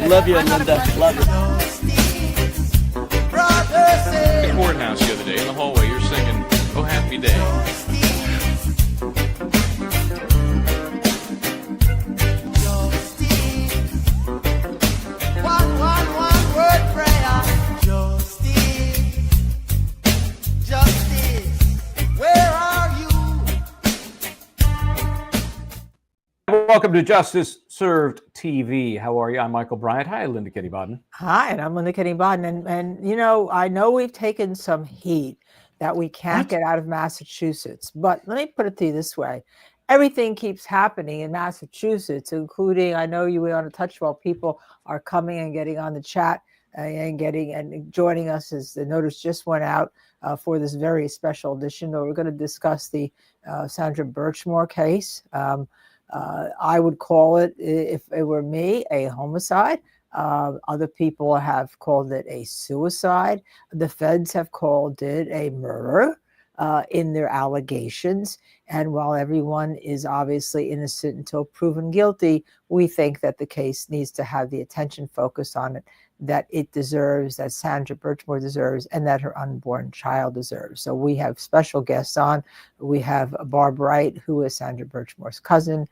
Love you, Linda. Love you. The courthouse the other day in the hallway, you're singing "Oh Happy Day." One word prayer. Justice, where are you? Welcome to Justice Served TV. How are you? I'm Michael Bryant. Hi, Linda Kitty Bodden. Hi, and I'm Linda Kitty Bodden. And you know, I know we've taken some heat that we can't get out of Massachusetts, but let me put it to you this way. Everything keeps happening in Massachusetts, including, I know you were on a touch while people are coming and getting on the chat and joining us as the notice just went out for this very special edition. We're going to discuss the Sandra Birchmore case. I would call it, if it were me, a homicide. Other people have called it a suicide. The feds have called it a murder in their allegations. And while everyone is obviously innocent until proven guilty, we think that the case needs to have the attention focused on it that it deserves, that Sandra Birchmore deserves, and that her unborn child deserves. So we have special guests on. We have Barb, who is Sandra Birchmore's cousin,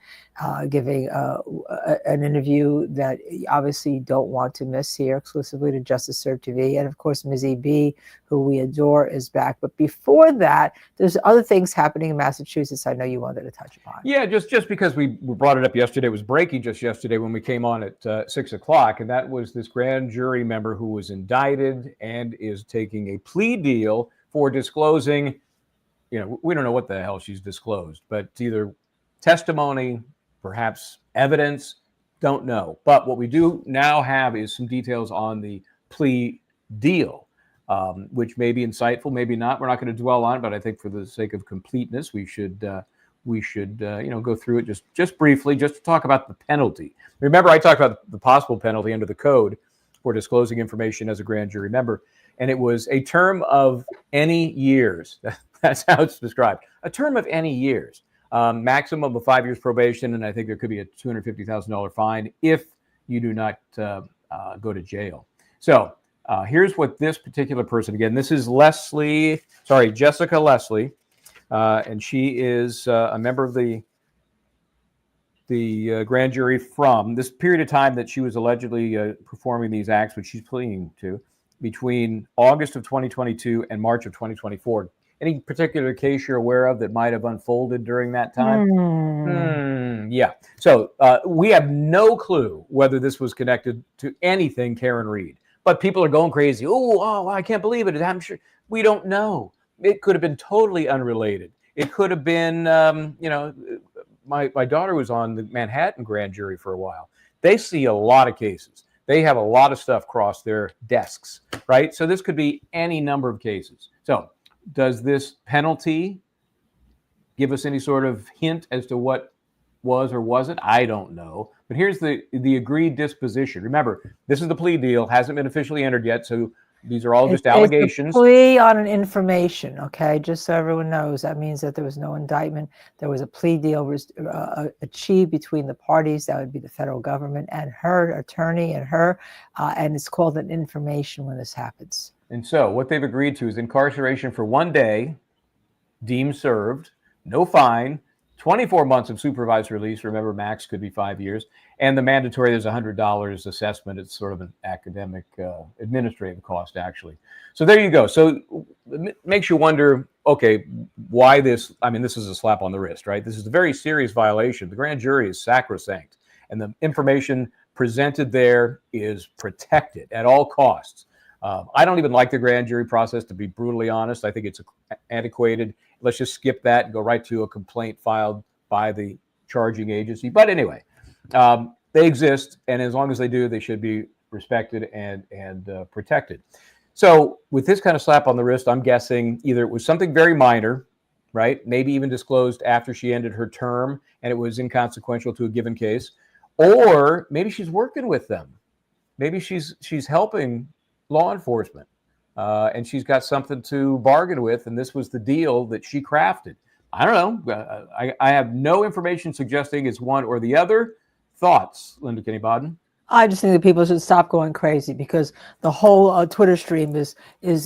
giving an interview that obviously you don't want to miss here, exclusively to Justice Served TV. And of course, MiZZY B, who we adore, is back. But before that, there's other things happening in Massachusetts I know you wanted to touch upon. Yeah, just because we brought it up yesterday, it was breaking just yesterday when we came on at 6 o'clock, and that was this grand jury member who was indicted and is taking a plea deal for disclosing, we don't know what the hell she's disclosed, but it's either testimony, perhaps evidence, don't know. But what we do now have is some details on the plea deal, which may be insightful, maybe not. We're not going to dwell on it, but I think for the sake of completeness, we should go through it just briefly, just to talk about the penalty. Remember, I talked about the possible penalty under the code for disclosing information as a grand jury member, and it was a term of any years. That's how it's described. A term of any years, maximum of 5 years probation, and I think there could be a $250,000 fine if you do not go to jail. So here's what this particular person, again, this is Jessica Leslie, and she is a member of the grand jury from this period of time that she was allegedly performing these acts, which she's pleading to, between August of 2022 and March of 2024. Any particular case you're aware of that might have unfolded during that time? Yeah. So we have no clue whether this was connected to anything Karen Reed. But people are going crazy. Oh, I can't believe it. I'm sure. We don't know. It could have been totally unrelated. It could have been, my daughter was on the Manhattan grand jury for a while. They see a lot of cases. They have a lot of stuff cross their desks, right? So this could be any number of cases. So does this penalty give us any sort of hint as to what was or wasn't? I don't know. But here's the agreed disposition. Remember, this is the plea deal, hasn't been officially entered yet, so these are all just allegations. It's a plea on an information, okay? Just so everyone knows, that means that there was no indictment. There was a plea deal achieved between the parties. That would be the federal government and her attorney and her, and it's called an information when this happens. And so what they've agreed to is incarceration for 1 day, deemed served, no fine, 24 months of supervised release. Remember, max could be 5 years. And the mandatory, there's $100 assessment. It's sort of an academic administrative cost, actually. So there you go. So it makes you wonder, okay, why this? I mean, this is a slap on the wrist, right? This is a very serious violation. The grand jury is sacrosanct, and the information presented there is protected at all costs. I don't even like the grand jury process, to be brutally honest. I think it's antiquated. Let's just skip that and go right to a complaint filed by the charging agency. But anyway, they exist, and as long as they do, they should be respected and protected. So with this kind of slap on the wrist, I'm guessing either it was something very minor, right? Maybe even disclosed after she ended her term, and it was inconsequential to a given case, or maybe she's working with them. Maybe she's helping law enforcement, and she's got something to bargain with, and this was the deal that she crafted. I don't know. I have no information suggesting it's one or the other. Thoughts, Linda Kinney Bodden? I just think that people should stop going crazy, because the whole Twitter stream is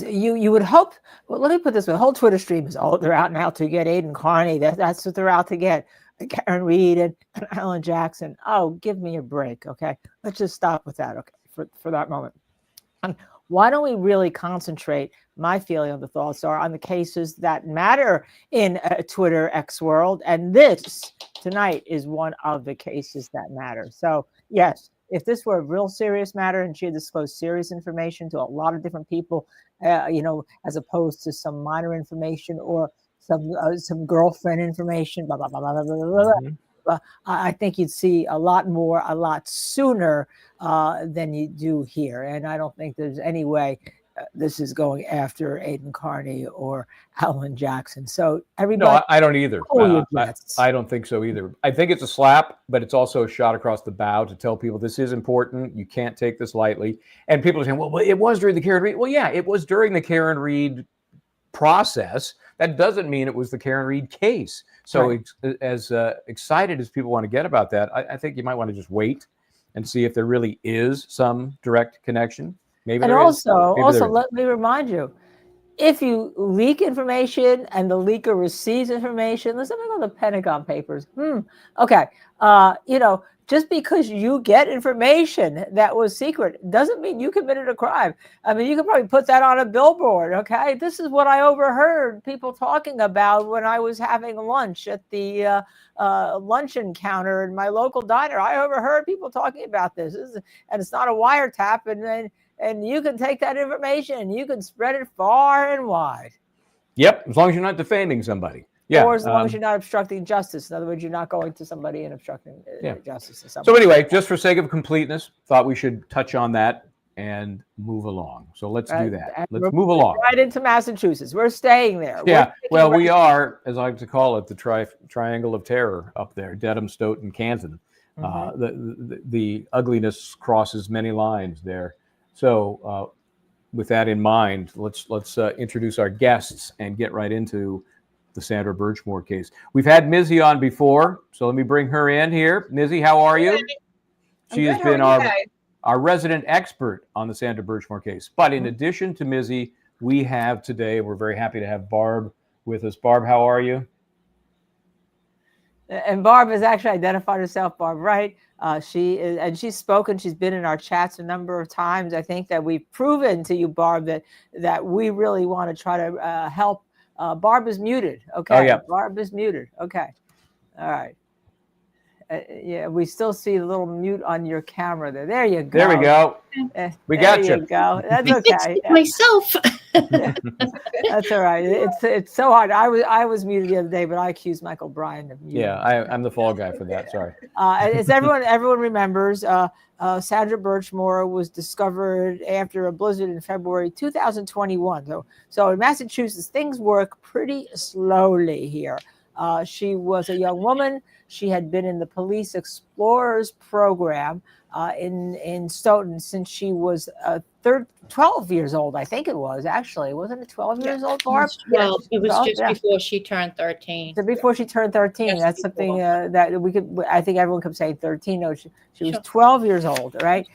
you would hope. Well, let me put this way: the whole Twitter stream is, oh, they're out now to get Aiden Carney. That's what they're out to get. Karen Reed and Alan Jackson. Oh, give me a break, okay? Let's just stop with that, okay, for that moment. Why don't we really concentrate? My feeling of the thoughts are on the cases that matter in Twitter X world, and this tonight is one of the cases that matter. So yes, if this were a real serious matter and she had disclosed serious information to a lot of different people, as opposed to some minor information or some girlfriend information, blah blah blah blah blah blah blah. Mm-hmm. I think you'd see a lot more, a lot sooner than you do here. And I don't think there's any way this is going after Aiden Carney or Alan Jackson. So everybody. No, I don't either. I don't think so either. I think it's a slap, but it's also a shot across the bow to tell people this is important. You can't take this lightly. And people are saying, well, it was during the Karen Reed. Well, yeah, it was during the Karen Reed process. That doesn't mean it was the Karen Reed case. So right. As excited as people want to get about that, I think you might want to just wait and see if there really is some direct connection. Maybe. And also, let me remind you, if you leak information and the leaker receives information, there's something called the Pentagon Papers. Okay. Just because you get information that was secret doesn't mean you committed a crime. I mean, you could probably put that on a billboard, okay? This is what I overheard people talking about when I was having lunch at the luncheon counter in my local diner. I overheard people talking about this, and it's not a wiretap, and you can take that information and you can spread it far and wide. Yep, as long as you're not defaming somebody. Yeah, or as long as you're not obstructing justice. In other words, you're not going to somebody and obstructing justice. So anyway, just for sake of completeness, thought we should touch on that and move along. So let's do that. Let's move along. Right into Massachusetts. We're staying there. Yeah, well, we are, as I like to call it, the triangle of terror up there, Dedham, Stoughton, Canton. Mm-hmm. The ugliness crosses many lines there. So with that in mind, let's introduce our guests and get right into the Sandra Birchmore case. We've had MiZZY on before, so let me bring her in here. MiZZY, how are you? She has been our resident expert on the Sandra Birchmore case. But in addition to MiZZY, we have today, we're very happy to have Barb with us. Barb, how are you? And Barb has actually identified herself, Barb, right? She is, and she's spoken. She's been in our chats a number of times. I think that we've proven to you, Barb, that we really want to try to help. Barb is muted. Okay. Oh, yeah. Barb is muted. Okay. All right. Yeah, we still see a little mute on your camera there. There you go. There we go. We got you. There you go. That's okay. Myself. That's all right. It's so hard. I was muted the other day, but I accused Michael Bryan of muting. Yeah, I'm the fall guy for that. Sorry. As everyone remembers, Sandra Birchmore was discovered after a blizzard in February 2021. So in Massachusetts, things work pretty slowly here. She was a young woman. She had been in the Police Explorers program in Stoughton since she was 12 years old. I think it was actually. Wasn't it 12 years old, Barb? Well, it was just before she turned 13. So before she turned 13, that's something that we could. I think everyone kept saying 13. No, she was 12 years old, right?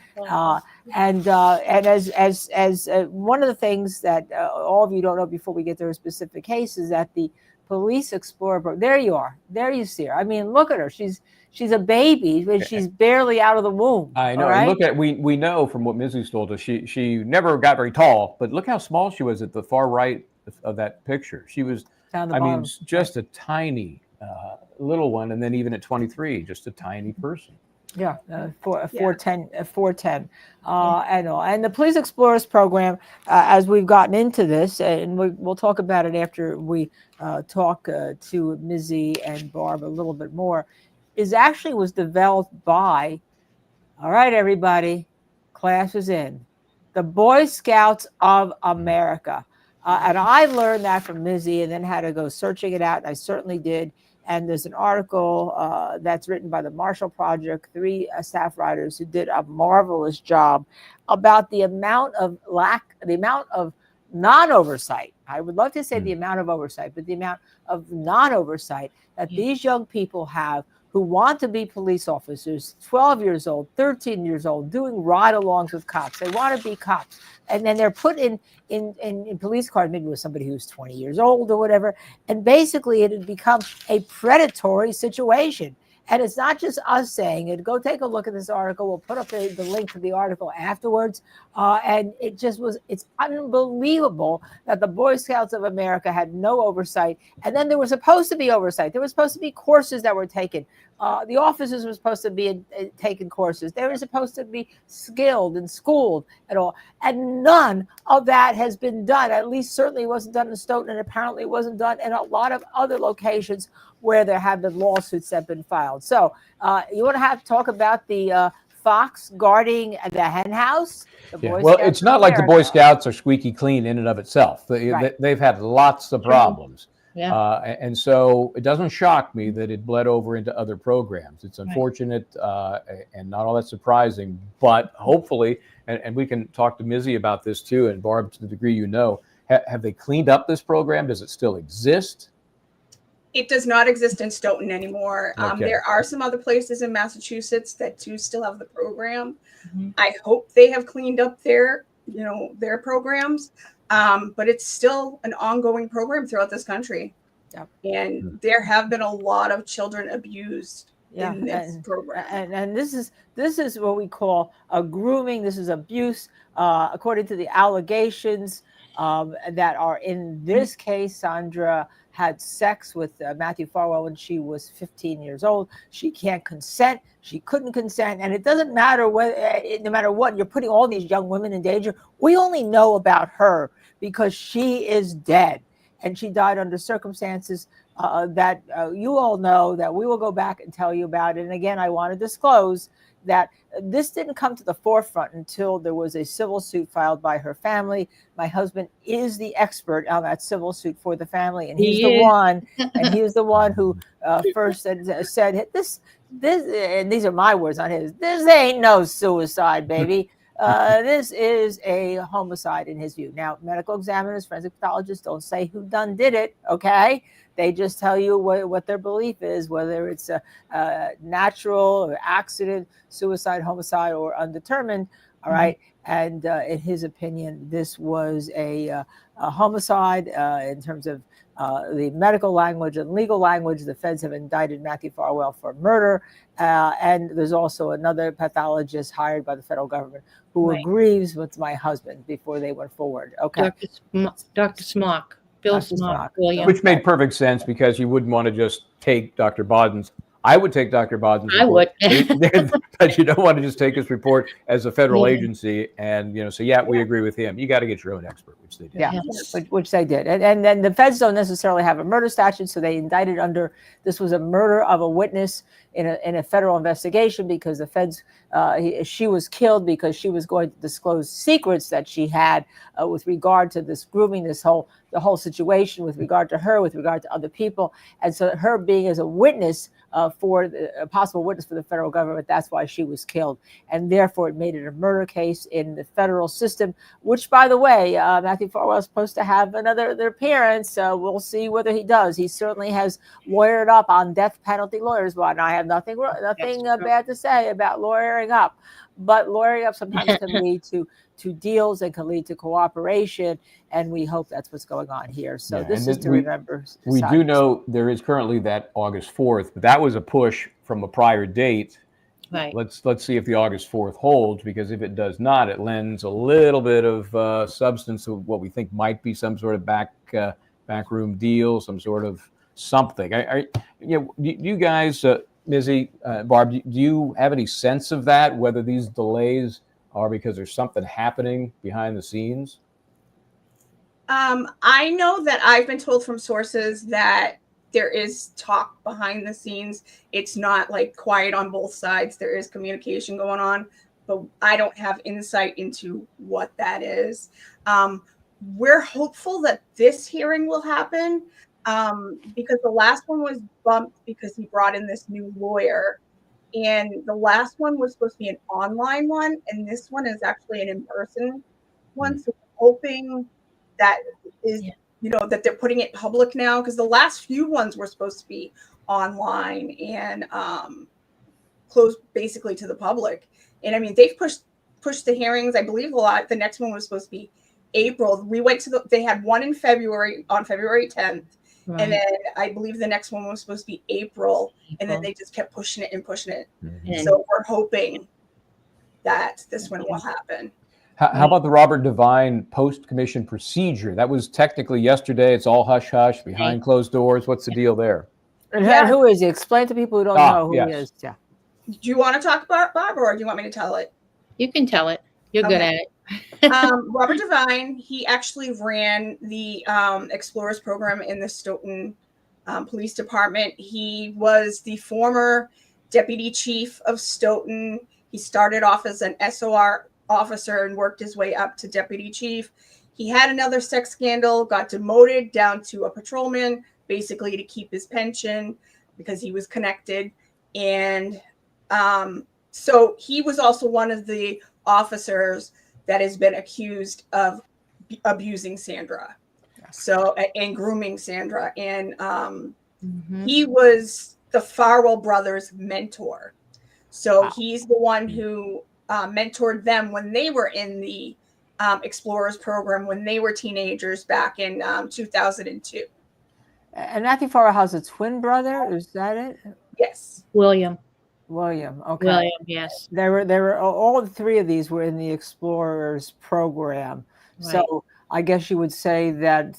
And as one of the things that all of you don't know before we get to a specific case is that the Police Explorer. There you are. There you see her. I mean, look at her. She's a baby, but she's barely out of the womb. I know. Right? Look at we know from what MiZZY's told us. She never got very tall, but look how small she was at the far right of that picture. She was, just a tiny little one, and then even at 23, just a tiny person. Yeah, 4'10". And the Police Explorers program, as we've gotten into this, and we'll talk about it after we talk to MiZZY and Barb a little bit more, was developed by, all right, everybody, class is in, the Boy Scouts of America. And I learned that from MiZZY and then had to go searching it out, and I certainly did. And there's an article that's written by the Marshall Project, 3 staff writers who did a marvelous job about the amount of non-oversight. I would love to say the amount of oversight, but the amount of non-oversight that these young people have who want to be police officers, 12 years old, 13 years old, doing ride-alongs with cops. They want to be cops. And then they're put in police cars, maybe with somebody who's 20 years old or whatever. And basically it had become a predatory situation. And it's not just us saying it. Go take a look at this article. We'll put up the link to the article afterwards. And it just was, it's unbelievable that the Boy Scouts of America had no oversight. And then there was supposed to be oversight. There was supposed to be courses that were taken. The officers were supposed to be taking courses. They were supposed to be skilled and schooled and all. And none of that has been done. At least certainly it wasn't done in Stoughton, and apparently it wasn't done in a lot of other locations where there have been lawsuits that have been filed. So you want to talk about the fox guarding the hen house? Well, it's not like the Boy Scouts are squeaky clean in and of itself. They've had lots of problems. Yeah. And so it doesn't shock me that it bled over into other programs. It's unfortunate and not all that surprising, but hopefully, and we can talk to MiZZY about this too, and Barb, to the degree you know, have they cleaned up this program? Does it still exist? It does not exist in Stoughton anymore. Okay. There are some other places in Massachusetts that do still have the program. I hope they have cleaned up their programs, but it's still an ongoing program throughout this country. Yep. And there have been a lot of children abused in this program. And this is what we call a grooming. This is abuse, according to the allegations that are in this case. Sandra had sex with Matthew Farwell when she was 15 years old. She can't consent. She couldn't consent. And it doesn't matter no matter what, you're putting all these young women in danger. We only know about her because she is dead. And she died under circumstances that you all know, that we will go back and tell you about. And again, I want to disclose that this didn't come to the forefront until there was a civil suit filed by her family. My husband is the expert on that civil suit for the family, and he's the one who first said this, and these are my words, not his. This ain't no suicide, baby. This is a homicide in his view. Now, medical examiners, forensic pathologists don't say who done did it, okay? They just tell you what their belief is, whether it's a natural or accident, suicide, homicide, or undetermined, all right? And in his opinion, this was a homicide in terms of the medical language and legal language. The feds have indicted Matthew Farwell for murder. And there's also another pathologist hired by the federal government who agrees with my husband before they went forward. Okay. Dr. Smock. Bill Smock. Which made perfect sense, because you wouldn't want to just take Dr. Bodden's. I would take Dr. Bodden's report. I would. But you don't want to just take his report as a federal agency and, say, we agree with him. You got to get your own expert, which they did. Yeah, which they did. And then the feds don't necessarily have a murder statute, so they indicted under, this was a murder of a witness in a federal investigation, because the feds, she was killed because she was going to disclose secrets that she had with regard to this grooming, the whole situation with regard to her, with regard to other people. And so her being as a witness for a possible witness for the federal government, that's why she was killed. And therefore it made it a murder case in the federal system, which, by the way, Matthew Farwell is supposed to have another appearance. We'll see whether he does. He certainly has lawyered up on death penalty lawyers. Well, and I have nothing bad to say about lawyering up, but lawyering up sometimes can lead to deals and can lead to cooperation, and we hope that's what's going on here. So this is to remember. We do know there is currently that August 4th, but that was a push from a prior date. Right. Let's see if the August 4th holds, because if it does not, it lends a little bit of substance to what we think might be some sort of backroom deal, some sort of something. You guys, MiZZY, Barb, do you have any sense of that, whether these delays are because there's something happening behind the scenes? I know that I've been told from sources that there is talk behind the scenes. It's not like quiet on both sides. There is communication going on, but I don't have insight into what that is. We're hopeful that this hearing will happen because the last one was bumped because he brought in this new lawyer. And the last one was supposed to be an online one, and this one is actually an in-person one. So we're hoping that is, that they're putting it public now, because the last few ones were supposed to be online and closed basically to the public. And I mean, they've pushed the hearings. I believe a lot. The next one was supposed to be April. We went to they had one in February on February 10th. Right. And then I believe the next one was supposed to be April. And then they just kept pushing it and pushing it. And- So we're hoping that this one will happen. How about the Robert Devine post-commission procedure? That was technically yesterday. It's all hush-hush, behind closed doors. What's the deal there? And Yeah. who is he? Explain to people who don't know who he yes. is. Yeah. Do you want to talk about Barb, or do you want me to tell it? You can tell it. You're good Okay. at it. Robert Devine, he actually ran the Explorers program in the Stoughton Police Department. He was the former deputy chief of Stoughton. He started off as an SOR officer and worked his way up to deputy chief. He had another sex scandal, got demoted down to a patrolman, basically to keep his pension because he was connected. And so he was also one of the officers that has been accused of abusing Sandra. So, and grooming Sandra. And he was the Farwell brothers' mentor. So he's the one who mentored them when they were in the Explorers program, when they were teenagers back in 2002. And Matthew Farrell has a twin brother. Is that it? Yes. William. William. Okay. William, yes. They were all the three of these were in the Explorers program. Right. So I guess you would say that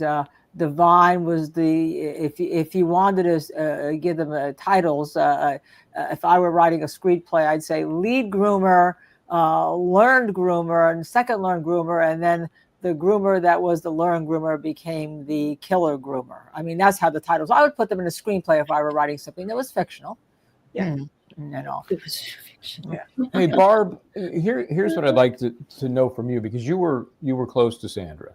Devine was the, if you wanted to give them titles, if I were writing a screenplay, I'd say lead groomer, learned groomer, and second learned groomer, and then the groomer that was the learned groomer became the killer groomer. I mean, that's how the titles. I would put them in a screenplay if I were writing something that was fictional. Yeah. You know. It was fiction. Yeah. Hey, Barb, here's what I'd like to know from you, because you were close to Sandra.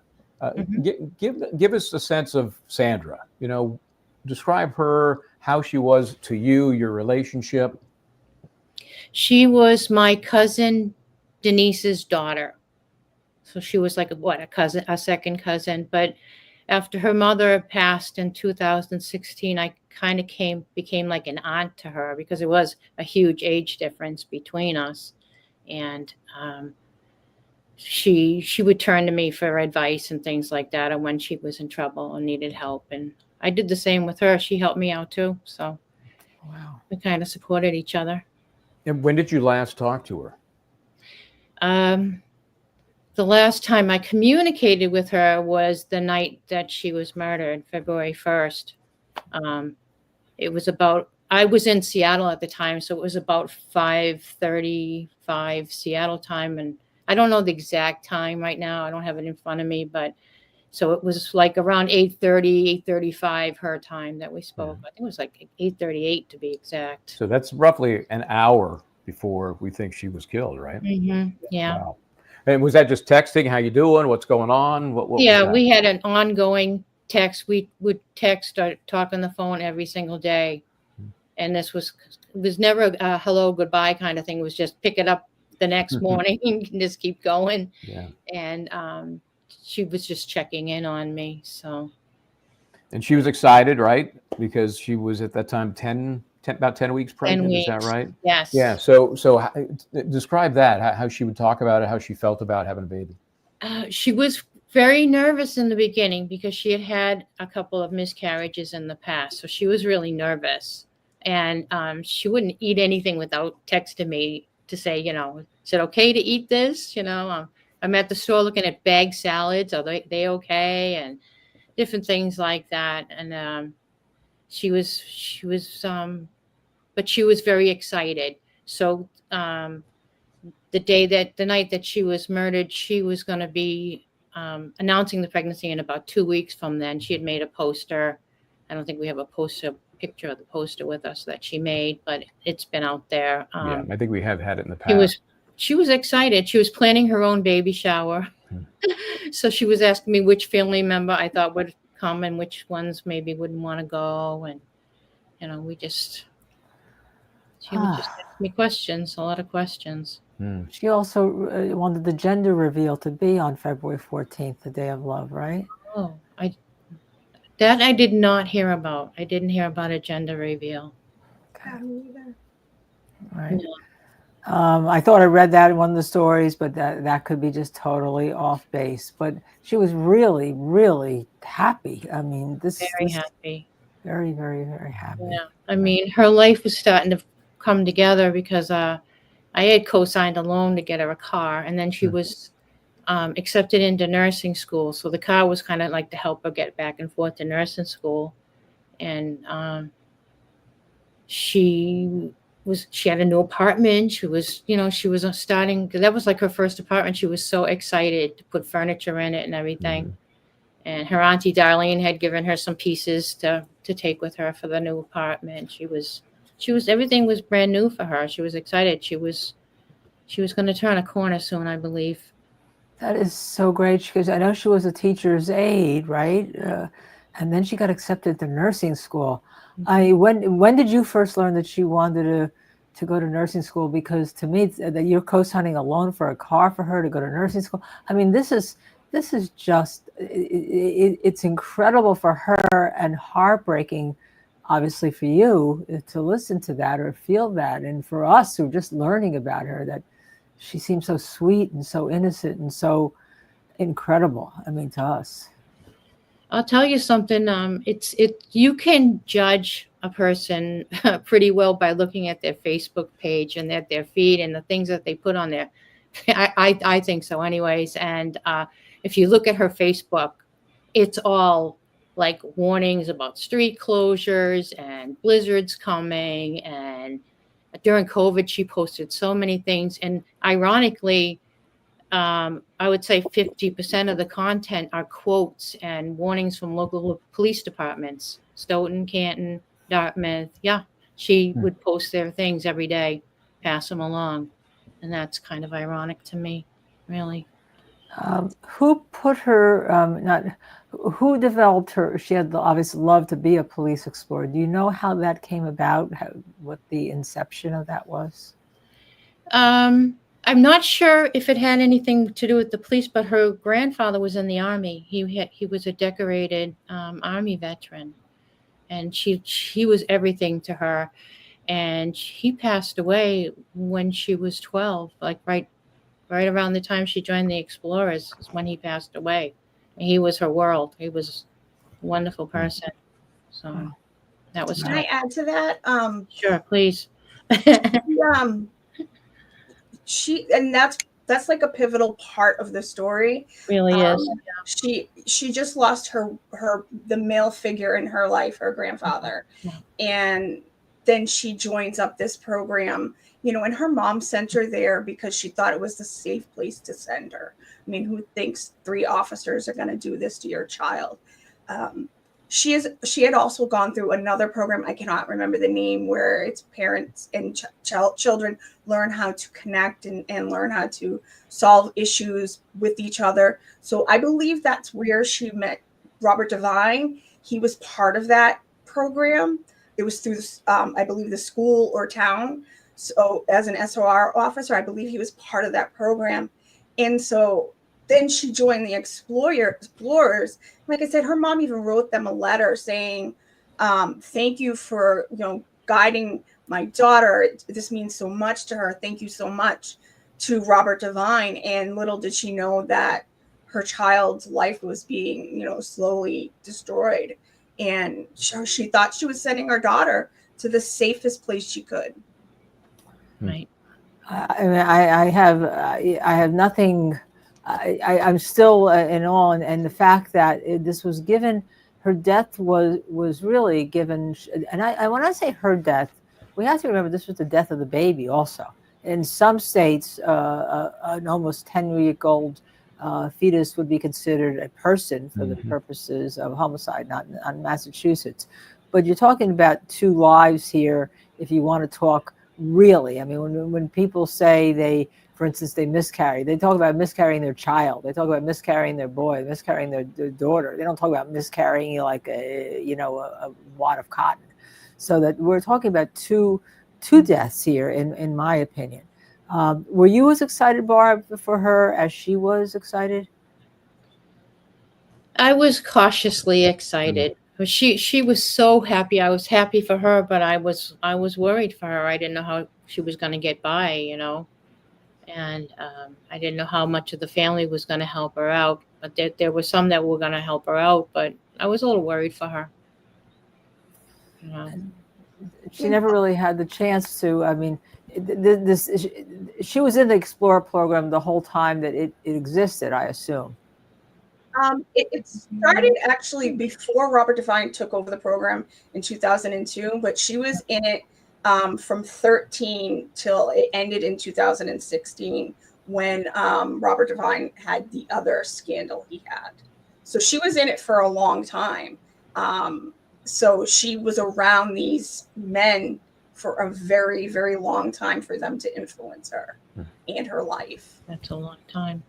Give us a sense of Sandra. You know, describe her, how she was to you, your relationship. She was my cousin Denise's daughter. So she was like a second cousin. But after her mother passed in 2016, I kind of became like an aunt to her, because there was a huge age difference between us. And she would turn to me for advice and things like that, and when she was in trouble and needed help. And I did the same with her. She helped me out too. So Wow. we kind of supported each other. And when did you last talk to her? The last time I communicated with her was the night that she was murdered, February 1st. It was I was in Seattle at the time, so it was about 5:35 Seattle time. And I don't know the exact time right now. I don't have it in front of me, but so it was like around 8:30, 8:35 her time that we spoke. I think it was like 8:38 to be exact. So that's roughly an hour before we think she was killed, right? Yeah. Wow. And was that just texting? How you doing? What's going on? What was Yeah, that? we had an ongoing text. We would text or talk on the phone every single day. And it was never a hello, goodbye kind of thing. It was just pick it up the next morning and just keep going. Yeah. And she was just checking in on me. So. And she was excited, right? Because she was at that time about 10 weeks pregnant. 10 weeks. Is that right? Yes. Yeah. So describe that, how she would talk about it, how she felt about having a baby. She was very nervous in the beginning because she had a couple of miscarriages in the past. So she was really nervous. And she wouldn't eat anything without texting me to say, you know, is it okay to eat this? You know, I'm at the store looking at bag salads. Are they okay? And different things like that. And she was, but she was very excited. So the night that she was murdered, she was going to be announcing the pregnancy in about 2 weeks from then. She had made a poster. I don't think we have a picture of the poster with us that she made, but it's been out there. Yeah, I think we have had it in the past. She was excited. She was planning her own baby shower. So she was asking me which family member I thought would come and which ones maybe wouldn't want to go. And, you know, she would just ask me questions, a lot of questions. She also wanted the gender reveal to be on February 14th, the Day of Love, right? Oh, That I did not hear about. I didn't hear about a gender reveal. Me either. Right. No. I thought I read that in one of the stories, but that could be just totally off base. But she was really, really happy. I mean, Very happy. very, very, very happy. Yeah. I mean, her life was starting to come together because I had co-signed a loan to get her a car, and then she was accepted into nursing school. So the car was kind of like to help her get back and forth to nursing school. And she had a new apartment. She was starting, because that was like her first apartment. She was so excited to put furniture in it and everything. And her auntie Darlene had given her some pieces to take with her for the new apartment. She was everything was brand new for her. She was excited. She was going to turn a corner soon, I believe. That is so great, because I know she was a teacher's aide, right? And then she got accepted to nursing school. When did you first learn that she wanted to go to nursing school? Because to me, that you're co-signing a loan for a car for her to go to nursing school. I mean, this is just it's incredible for her and heartbreaking, obviously, for you to listen to that or feel that, and for us who are just learning about her, that she seems so sweet and so innocent and so incredible. I mean, to us. I'll tell you something. You can judge a person pretty well by looking at their Facebook page and their feed and the things that they put on there. I think so, anyways. And if you look at her Facebook, it's all like warnings about street closures and blizzards coming. And during COVID, she posted so many things. And ironically, I would say 50% of the content are quotes and warnings from local police departments, Stoughton, Canton, Dartmouth. Yeah, she would post their things every day, pass them along. And that's kind of ironic to me, really. Who put her, who developed her? She had obviously love to be a police explorer. Do you know how that came about, what the inception of that was? I'm not sure if it had anything to do with the police, but her grandfather was in the Army. He was a decorated Army veteran, and he was everything to her. And he passed away when she was 12, like right around the time she joined the Explorers is when he passed away. And he was her world. He was a wonderful person. So that was Can I add to that? Sure, please. And that's like a pivotal part of the story. Really is. She just lost the male figure in her life, her grandfather. And then she joins up this program, and her mom sent her there because she thought it was the safe place to send her. I mean, who thinks 3 officers are going to do this to your child? She had also gone through another program, I cannot remember the name, where it's parents and children learn how to connect and learn how to solve issues with each other. So I believe that's where she met Robert Devine. He was part of that program. It was through, I believe, the school or town. So as an SOR officer, I believe he was part of that program. And so then she joined the Explorers. Like I said, her mom even wrote them a letter saying, thank you for, guiding my daughter. This means so much to her. Thank you so much, to Robert Devine. And little did she know that her child's life was being, slowly destroyed. And she thought she was sending her daughter to the safest place she could. Right. I mean, I have nothing. I'm still in awe, and the fact that this was given, her death was really given. And when I say her death, we have to remember this was the death of the baby also. In some states, an almost 10-week-old fetus would be considered a person for the purposes of homicide, not in Massachusetts. But you're talking about 2 lives here, if you want to talk really. I mean, when people say for instance, they miscarry, they talk about miscarrying their child. They talk about miscarrying their boy, miscarrying their daughter. They don't talk about miscarrying like a wad of cotton. So that we're talking about two deaths here, in my opinion. Were you as excited, Barb, for her as she was excited? I was cautiously excited But she was so happy. I was happy for her, but I was worried for her. I didn't know how she was going to get by, and I didn't know how much of the family was going to help her out. But there were some that were going to help her out, but I was a little worried for her. She never really had the chance to. I mean, she was in the Explorer program the whole time that it existed, I assume. It started actually before Robert Devine took over the program in 2002, but she was in it from 13 till it ended in 2016 when Robert Devine had the other scandal he had. So she was in it for a long time. So she was around these men for a very, very long time for them to influence her and her life. That's a long time.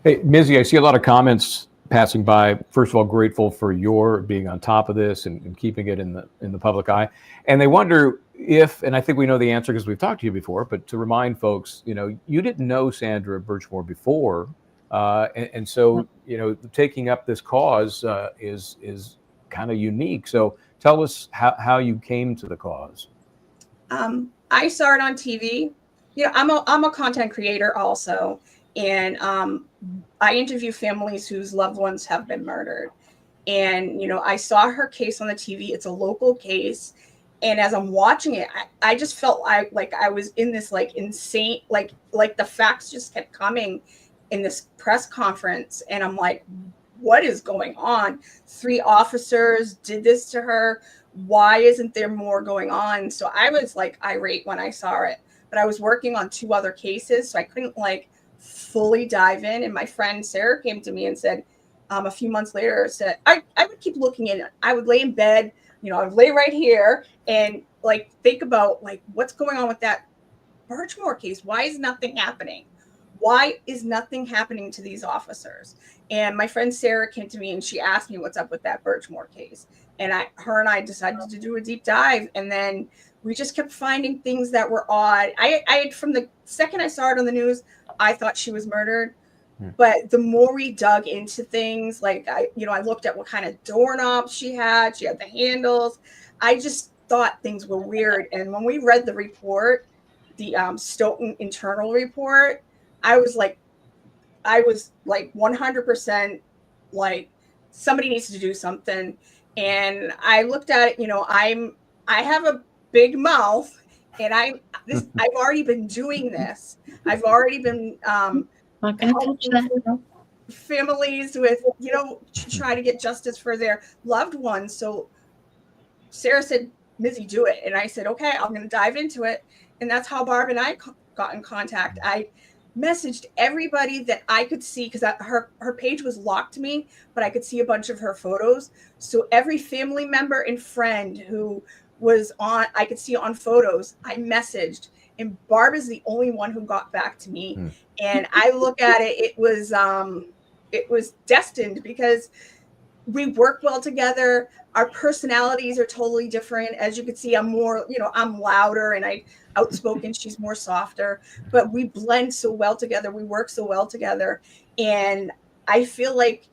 Hey, MiZZY, I see a lot of comments passing by. First of all, grateful for your being on top of this and keeping it in the public eye. And they wonder if, and I think we know the answer because we've talked to you before, but to remind folks, you didn't know Sandra Birchmore before. And so, taking up this cause is kind of unique. So tell us how you came to the cause. I saw it on TV. I'm a content creator also. And I interview families whose loved ones have been murdered. And, I saw her case on the TV. It's a local case. And as I'm watching it, I just felt like I was in this insane, like the facts just kept coming in this press conference. And I'm like, what is going on? 3 officers did this to her. Why isn't there more going on? So I was irate when I saw it, but I was working on 2 other cases. So I couldn't fully dive in. And my friend Sarah came to me and said, a few months later, said, I would keep looking in it. I would lay in bed, I would lay right here and think about what's going on with that Birchmore case. Why is nothing happening? Why is nothing happening to these officers? And my friend Sarah came to me and she asked me what's up with that Birchmore case. And her and I decided to do a deep dive. And then we just kept finding things that were odd. I from the second I saw it on the news, I thought she was murdered. But the more we dug into things, I looked at what kind of doorknobs she had. She had the handles. I just thought things were weird. And when we read the report, the Stoughton internal report, I was 100% somebody needs to do something. And I looked at it, I have a big mouth and I've already been doing this. I've already been Not gonna touch that. No. families with, to try to get justice for their loved ones. So Sarah said, MiZZY, do it. And I said, okay, I'm going to dive into it. And that's how Barb and I got in contact. I messaged everybody that I could see because her page was locked to me, but I could see a bunch of her photos. So every family member and friend who was on, I could see on photos, I messaged. And Barb is the only one who got back to me. And I look at it, it was destined because we work well together. Our personalities are totally different. As you can see, I'm more, I'm louder and I'm outspoken. She's more softer, but we blend so well together. We work so well together. And I feel like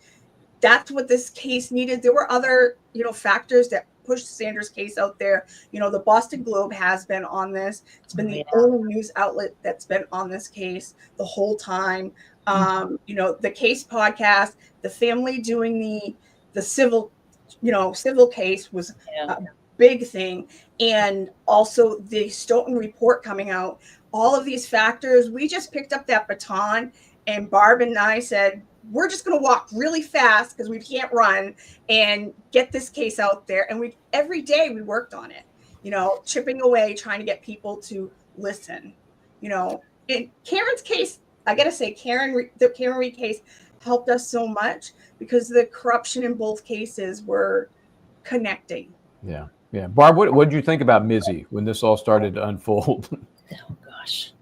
that's what this case needed. There were other, factors that pushed Sandra's case out there. The Boston Globe has been on this. It's been the only news outlet that's been on this case the whole time. The case podcast, the family doing the civil case was a big thing. And also the Stoughton report coming out, all of these factors, we just picked up that baton and Barb and I said, we're just going to walk really fast because we can't run and get this case out there. And every day we worked on it, chipping away, trying to get people to listen, in Karen's case, I got to say, the Karen Reed case helped us so much because the corruption in both cases were connecting. Yeah. Barb, what did you think about MiZZY when this all started to unfold? Oh gosh.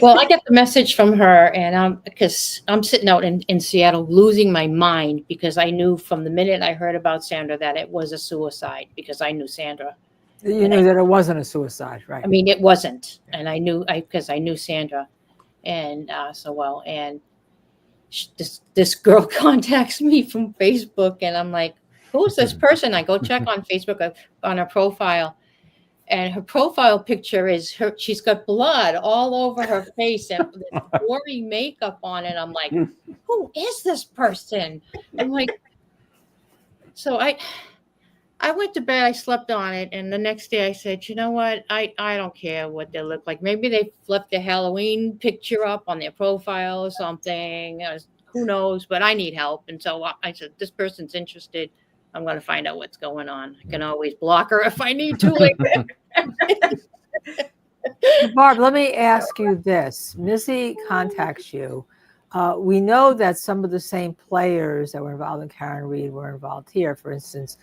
Well, I got the message from her, and because I'm sitting out in Seattle losing my mind because I knew from the minute I heard about Sandra that it was a suicide because I knew Sandra. You knew that it wasn't a suicide, right? I mean, it wasn't, and I knew because I knew Sandra, and so well, and this girl contacts me from Facebook, and I'm like, who's this person? I go check on Facebook on her profile, and her profile picture is her. She's got blood all over her face and this gory makeup on it. I'm like, who is this person? I'm like, so I went to bed, I slept on it, and the next day I said, you know what? I don't care what they look like. Maybe they flipped a Halloween picture up on their profile or something. Who knows? But I need help. And so I said, this person's interested. I'm going to find out what's going on. I can always block her if I need to later. Barb, let me ask you this. MiZZY contacts you. We know that some of the same players that were involved in Karen Reed were involved here. For instance,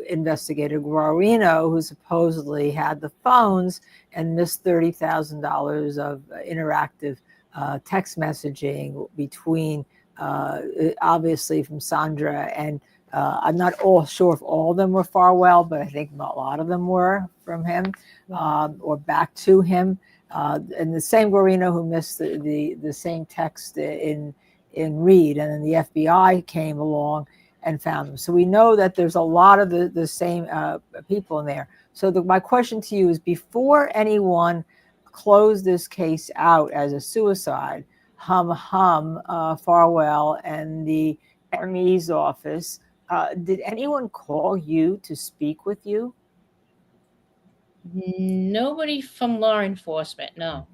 investigator Guarino, who supposedly had the phones and missed $30,000 of interactive text messaging between, obviously, from Sandra and I'm not sure if all of them were Farwell, but I think a lot of them were from him or back to him. And the same Guarino who missed the same text in Reed, and then the FBI came along and found them. So we know that there's a lot of the same people in there. So my question to you is, before anyone closed this case out as a suicide, Farwell and the ME's office, did anyone call you to speak with you? Nobody from law enforcement, no.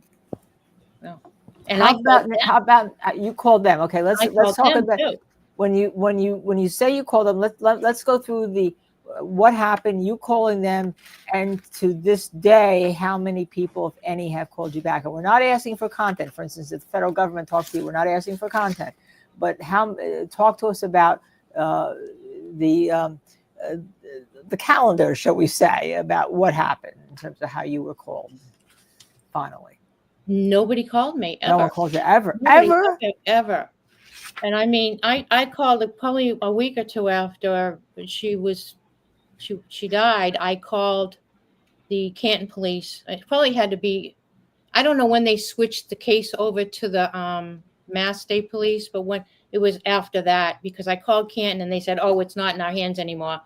And how about you called them? Okay, let's talk about too. when you say you called them. Let's go through what happened, you calling them, and to this day, how many people, if any, have called you back? And we're not asking for content. For instance, if the federal government talks to you, we're not asking for content. But talk to us about the calendar, shall we say, about what happened in terms of how you were called finally. Nobody called me ever. No one called you ever. Ever. And I mean, I called it probably a week or two after she died. I called the Canton police. It probably had to be, I don't know when they switched the case over to the Mass State Police, but when it was after that, because I called Canton and they said, oh, it's not in our hands anymore.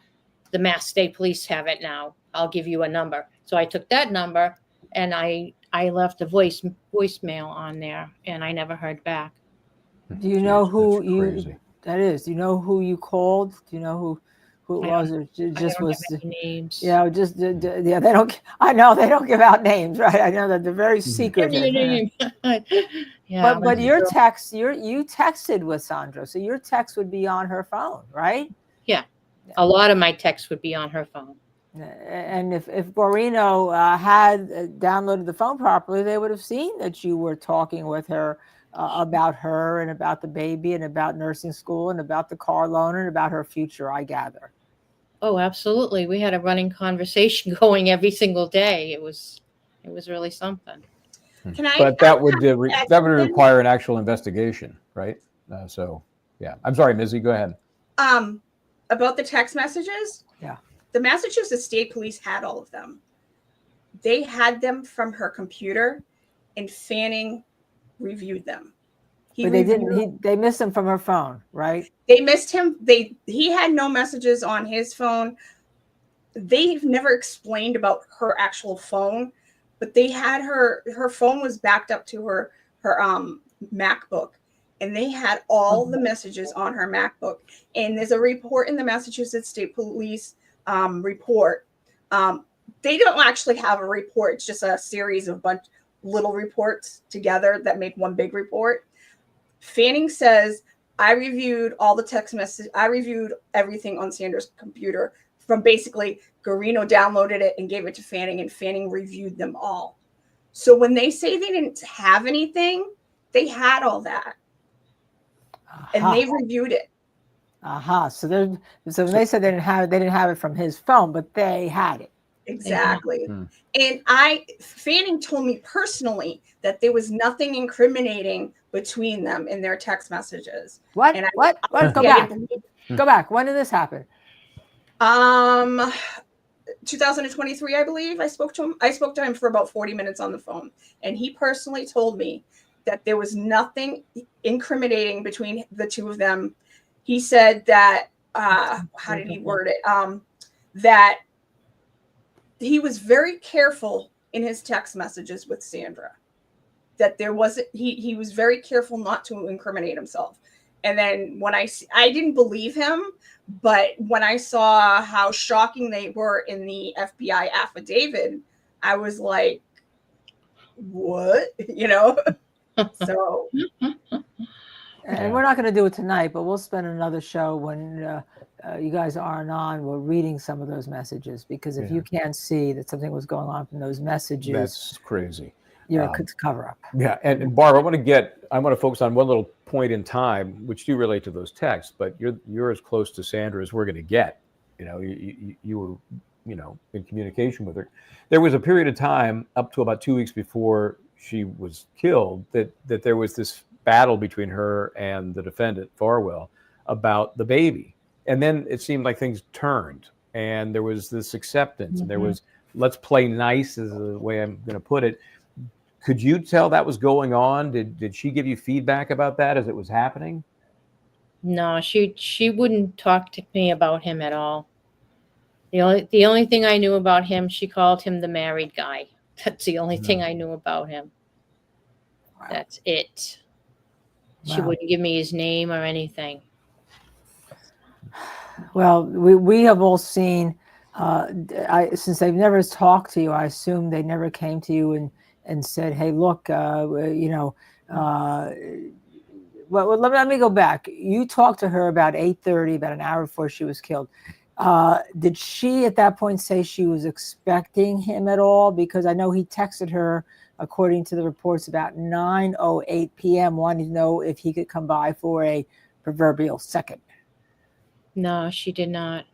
The Mass State Police have it now. I'll give you a number. So I took that number and I left a voicemail on there, and I never heard back. Do you know who that is? Do you know who you called? Do you know who it was? Or just was names? Yeah, they don't. I know they don't give out names, right? I know that they're very secretive. Give me a name. Yeah, but your text, you texted with Sandra, so your text would be on her phone, right? Yeah. A lot of my texts would be on her phone. And if Guarino had downloaded the phone properly, they would have seen that you were talking with her about her and about the baby and about nursing school and about the car loan and about her future, I gather. Oh, absolutely. We had a running conversation going every single day. It was really something. But that would require an actual investigation, right? So, yeah. I'm sorry, MiZZY, go ahead. About the text messages? Yeah. The Massachusetts State Police had all of them. They had them from her computer, and Fanning reviewed them. But they didn't. They missed them from her phone, right? They missed him. He had no messages on his phone. They've never explained about her actual phone, but they had her phone was backed up to her MacBook, and they had all the messages on her MacBook. And there's a report in the Massachusetts State Police report. They don't actually have a report. It's just a series of little reports together that make one big report. Fanning says, I reviewed all the text messages. I reviewed everything on Sandra's computer from basically Guarino downloaded it and gave it to Fanning, and Fanning reviewed them all. So when they say they didn't have anything, they had all that. And they reviewed it. So when they said they didn't have it from his phone, but they had it. Exactly. And Fanning told me personally that there was nothing incriminating between them in their text messages. What? Go back. When did this happen? 2023, I believe. I spoke to him for about 40 minutes on the phone, and he personally told me that there was nothing incriminating between the two of them. He said that, how did he word it? That he was very careful in his text messages with Sandra. That there wasn't, he was very careful not to incriminate himself. And then when I didn't believe him, but when I saw how shocking they were in the FBI affidavit, I was like, what? You know? So. And we're not going to do it tonight, but we'll spend another show when you guys aren't on. We're reading some of those messages, because if you can't see that something was going on from those messages, That's crazy. You're a cover up. Yeah, and Barb, I want to focus on one little point in time, which do relate to those texts, but you're as close to Sandra as we're going to get. You know, you were, you know, in communication with her. There was a period of time up to about 2 weeks before she was killed that there was this battle between her and the defendant Farwell about the baby, and then it seemed like things turned, and there was this acceptance, and there was, let's play nice, is the way I'm going to put it. Could you tell that was going on? Did she give you feedback about that as it was happening? No, she wouldn't talk to me about him at all. The only thing I knew about him, she called him the married guy. That's the only thing I knew about him. Wow. That's it. She Wow. wouldn't give me his name or anything. Well, we have all seen, since they've never talked to you, I assume they never came to you and said, hey, look, you know, well, let me go back. You talked to her about 8:30, about an hour before she was killed. Did she at that point say she was expecting him at all? Because I know he texted her, according to the reports, about 9:08 p.m., wanting to know if he could come by for a proverbial second. No, she did not.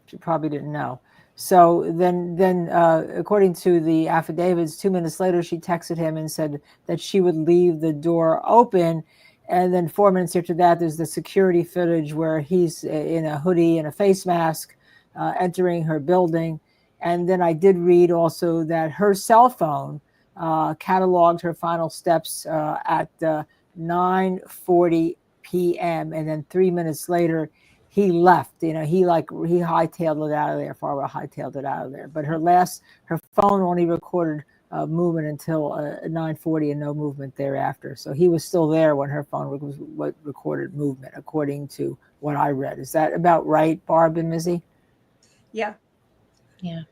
She probably didn't know. So then according to the affidavits, 2 minutes later, she texted him and said that she would leave the door open. And then 4 minutes after that, there's the security footage where he's in a hoodie and a face mask entering her building. And then I did read also that her cell phone cataloged her final steps at 9:40 p.m. And then 3 minutes later, he left. You know, he hightailed it out of there. Farwell hightailed it out of there. But her phone only recorded movement until 9:40 and no movement thereafter. So he was still there when her phone was what recorded movement, according to what I read. Is that about right, Barb and MiZZY? Yeah. Yeah.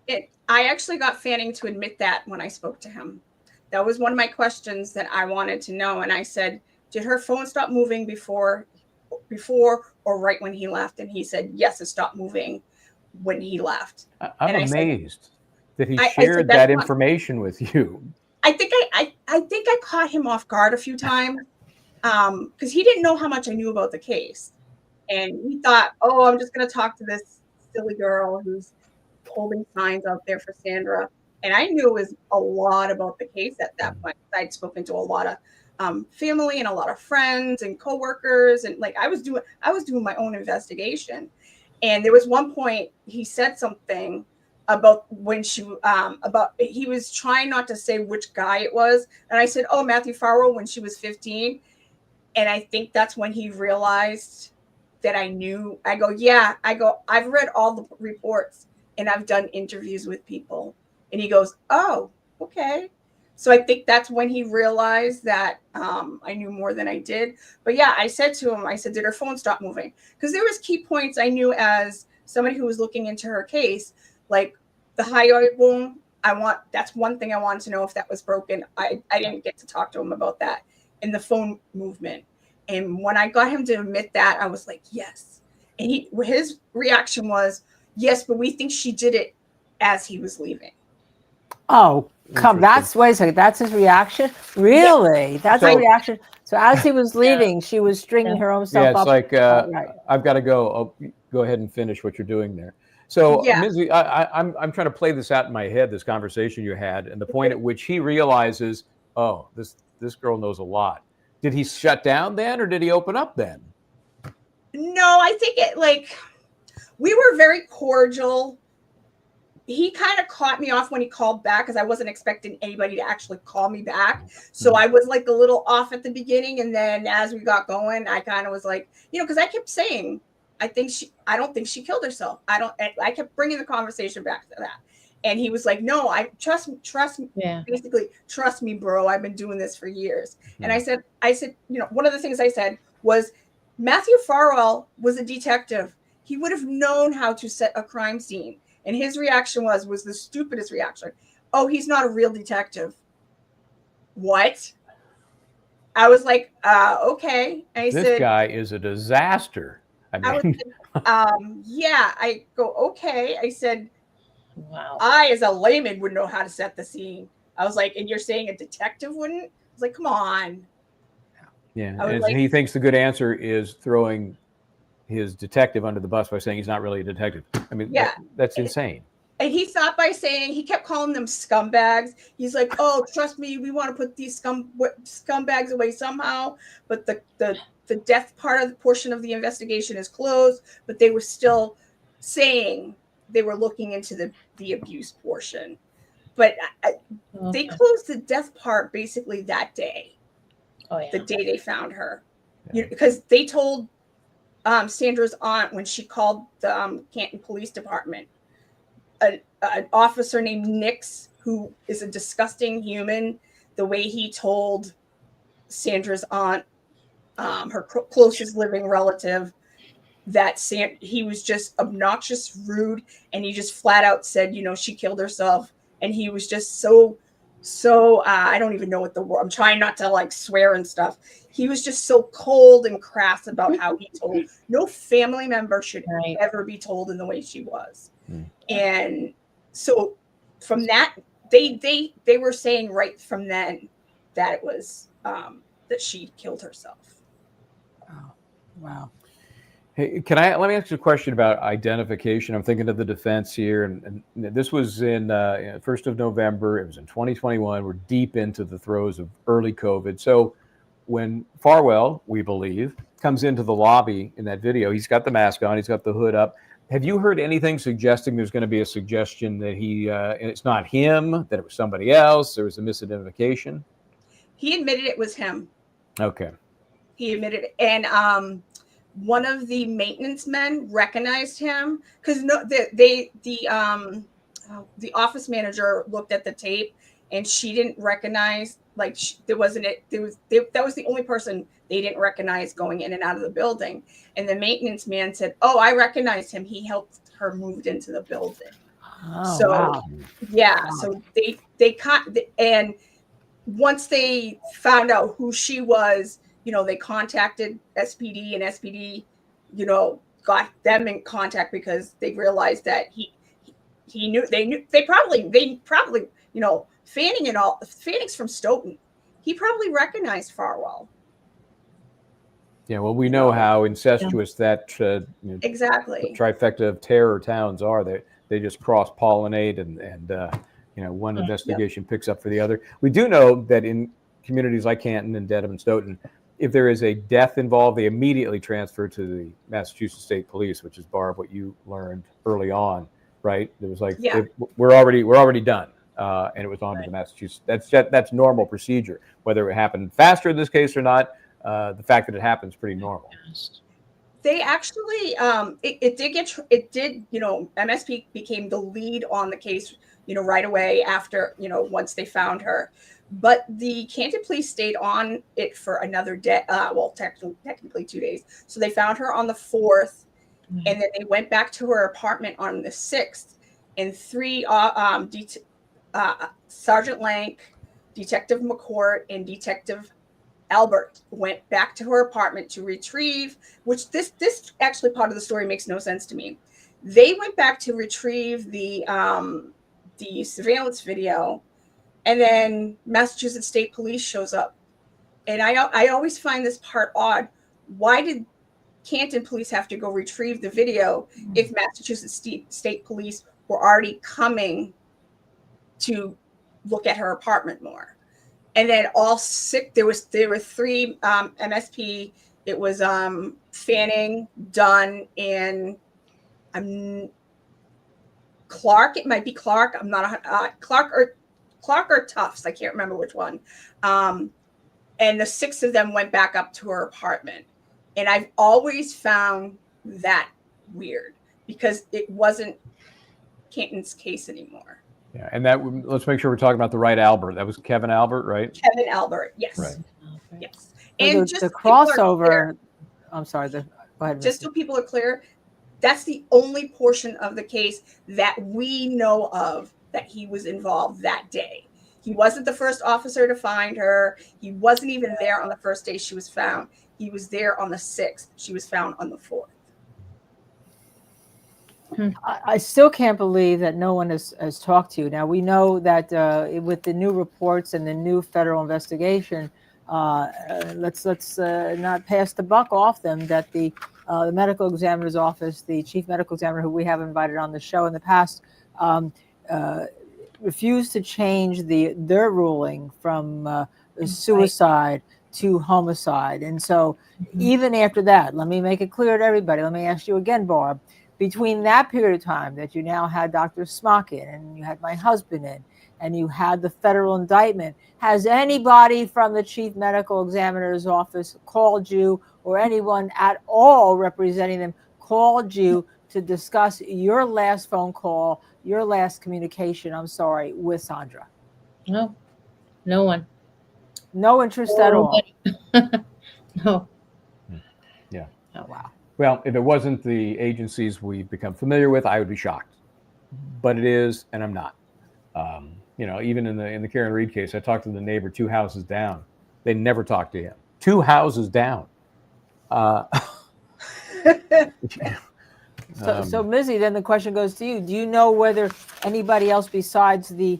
I actually got Fanning to admit that when I spoke to him. That was one of my questions that I wanted to know. And I said, did her phone stop moving before or right when he left? And he said, yes, it stopped moving when he left. I'm amazed that he I shared that information with you. I think I caught him off guard a few times because he didn't know how much I knew about the case. And he thought, oh, I'm just going to talk to this silly girl who's holding signs out there for Sandra. And I knew it was a lot about the case at that point. I'd spoken to a lot of family and a lot of friends and coworkers, and like I was doing my own investigation. And there was one point he said something about when he was trying not to say which guy it was, and I said, oh, Matthew Farwell, when she was 15. And I think that's when he realized that I knew. I go, I've read all the reports and I've done interviews with people. And he goes, oh, okay. So I think that's when he realized that I knew more than I did. But yeah, I said to him, I said, did her phone stop moving? Because there was key points I knew as somebody who was looking into her case, like the hyoid wound. That's one thing I wanted to know if that was broken. I didn't get to talk to him about that. And the phone movement. And when I got him to admit that, I was like, yes. And his reaction was, yes, but we think she did it as he was leaving. Oh, wait a second. That's his reaction? Really? Yeah. That's a reaction. So as he was leaving, she was stringing her own self up. Yeah, it's like, right. I've got to go. Oh, go ahead and finish what you're doing there. So, MiZZY, I'm trying to play this out in my head, this conversation you had, and the point at which he realizes, oh, this girl knows a lot. Did he shut down then, or did he open up then? No, I think we were very cordial he kind of caught me off when he called back because I wasn't expecting anybody to actually call me back. So I was like a little off at the beginning. And then as we got going, I kind of was like, because I kept saying, I don't think she killed herself. I kept bringing the conversation back to that. And he was like, no, I trust me, basically, trust me, bro. I've been doing this for years. And I said, one of the things I said was Matthew Farwell was a detective. He would have known how to set a crime scene. And his reaction was the stupidest reaction. Oh, he's not a real detective. What? I was like, okay. This guy is a disaster. Yeah. I go, okay. I said, wow. I, as a layman, would know how to set the scene. I was like, and you're saying a detective wouldn't? I was like, come on. Yeah. And he thinks the good answer is throwing his detective under the bus by saying he's not really a detective. I mean, yeah, that's insane. And he thought by saying, he kept calling them scumbags. He's like, oh, trust me, we want to put these scumbags away somehow. But the death part of the portion of the investigation is closed. But they were still saying they were looking into the abuse portion. But they closed the death part basically that day. Oh, yeah. The day they found her. Because they told Sandra's aunt when she called the Canton Police Department, an officer named Nix, who is a disgusting human, the way he told Sandra's aunt, her closest living relative, that he was just obnoxious, rude, and he just flat out said, she killed herself. And he was just so I don't even know what the word, I'm trying not to like swear and stuff. He was just so cold and crass about how he told. No family member should ever be told in the way she was. And so from that, they were saying right from then that it was that she killed herself. Wow. Hey, let me ask you a question about identification. I'm thinking of the defense here, and this was in 1st of November. It was in 2021. We're deep into the throes of early COVID. So when Farwell, we believe, comes into the lobby in that video, he's got the mask on, he's got the hood up. Have you heard anything suggesting there's going to be a suggestion that it's not him, that it was somebody else, there was a misidentification? He admitted it was him. Okay. He admitted it. And one of the maintenance men recognized him because the office manager looked at the tape and she didn't recognize, that was the only person they didn't recognize going in and out of the building. And the maintenance man said, oh, I recognized him. He helped her move into the building. Oh, wow. Yeah. Wow. So and once they found out who she was, they contacted SPD, and SPD, got them in contact because they realized that they probably, Fanning's from Stoughton. He probably recognized Farwell. Yeah, well, we know how incestuous that exactly trifecta of terror towns are. They just cross-pollinate, and one investigation picks up for the other. We do know that in communities like Canton and Dedham and Stoughton, if there is a death involved, they immediately transfer to the Massachusetts State Police, which is, Barb, what you learned early on, right? It was like, we're already done, and it was on to the Massachusetts. That's normal procedure. Whether it happened faster in this case or not, the fact that it happens is pretty normal. They actually, MSP became the lead on the case, right away after, once they found her. But the Canton police stayed on it for another day. Technically 2 days. So they found her on the 4th, and then they went back to her apartment on the 6th. And 3 Sergeant Lank, Detective McCourt, and Detective Albert went back to her apartment to retrieve. Which this actually part of the story makes no sense to me. They went back to retrieve the surveillance video. And then Massachusetts State Police shows up. And I always find this part odd. Why did Canton Police have to go retrieve the video if Massachusetts State Police were already coming to look at her apartment more? And then all 6, there were 3 MSP. It was Fanning, Dunn, and Clark. It might be Clark. I'm not Clark or Tufts. I can't remember which one. And the 6 of them went back up to her apartment. And I've always found that weird because it wasn't Canton's case anymore. Yeah, and that let's make sure we're talking about the right Albert. That was Kevin Albert, right? Kevin Albert, yes. Right. Yes. So And the just so people are crossover. clear, I'm sorry. Go ahead. just so people are clear, that's the only portion of the case that we know of that he was involved that day. He wasn't the first officer to find her. He wasn't even there on the first day she was found. He was there on the 6th. She was found on the 4th. I still can't believe that no one has talked to you. Now, we know that with the new reports and the new federal investigation, let's not pass the buck off them, that the medical examiner's office, the chief medical examiner, who we have invited on the show in the past, refused to change their ruling from suicide to homicide. And so even after that, let me make it clear to everybody. Let me ask you again, Barb. Between that period of time that you now had Dr. Smock in, and you had my husband in, and you had the federal indictment, has anybody from the chief medical examiner's office called you, or anyone at all representing them called you to discuss your last phone call, your last communication, with Sandra? No, no one. No interest at all. No. Yeah. Oh, wow. Well, if it wasn't the agencies we've become familiar with, I would be shocked. But it is, and I'm not. Even in the Karen Reed case, I talked to the neighbor 2 houses down. They never talked to him. 2 houses down. So MiZZY, then the question goes to you. Do you know whether anybody else besides the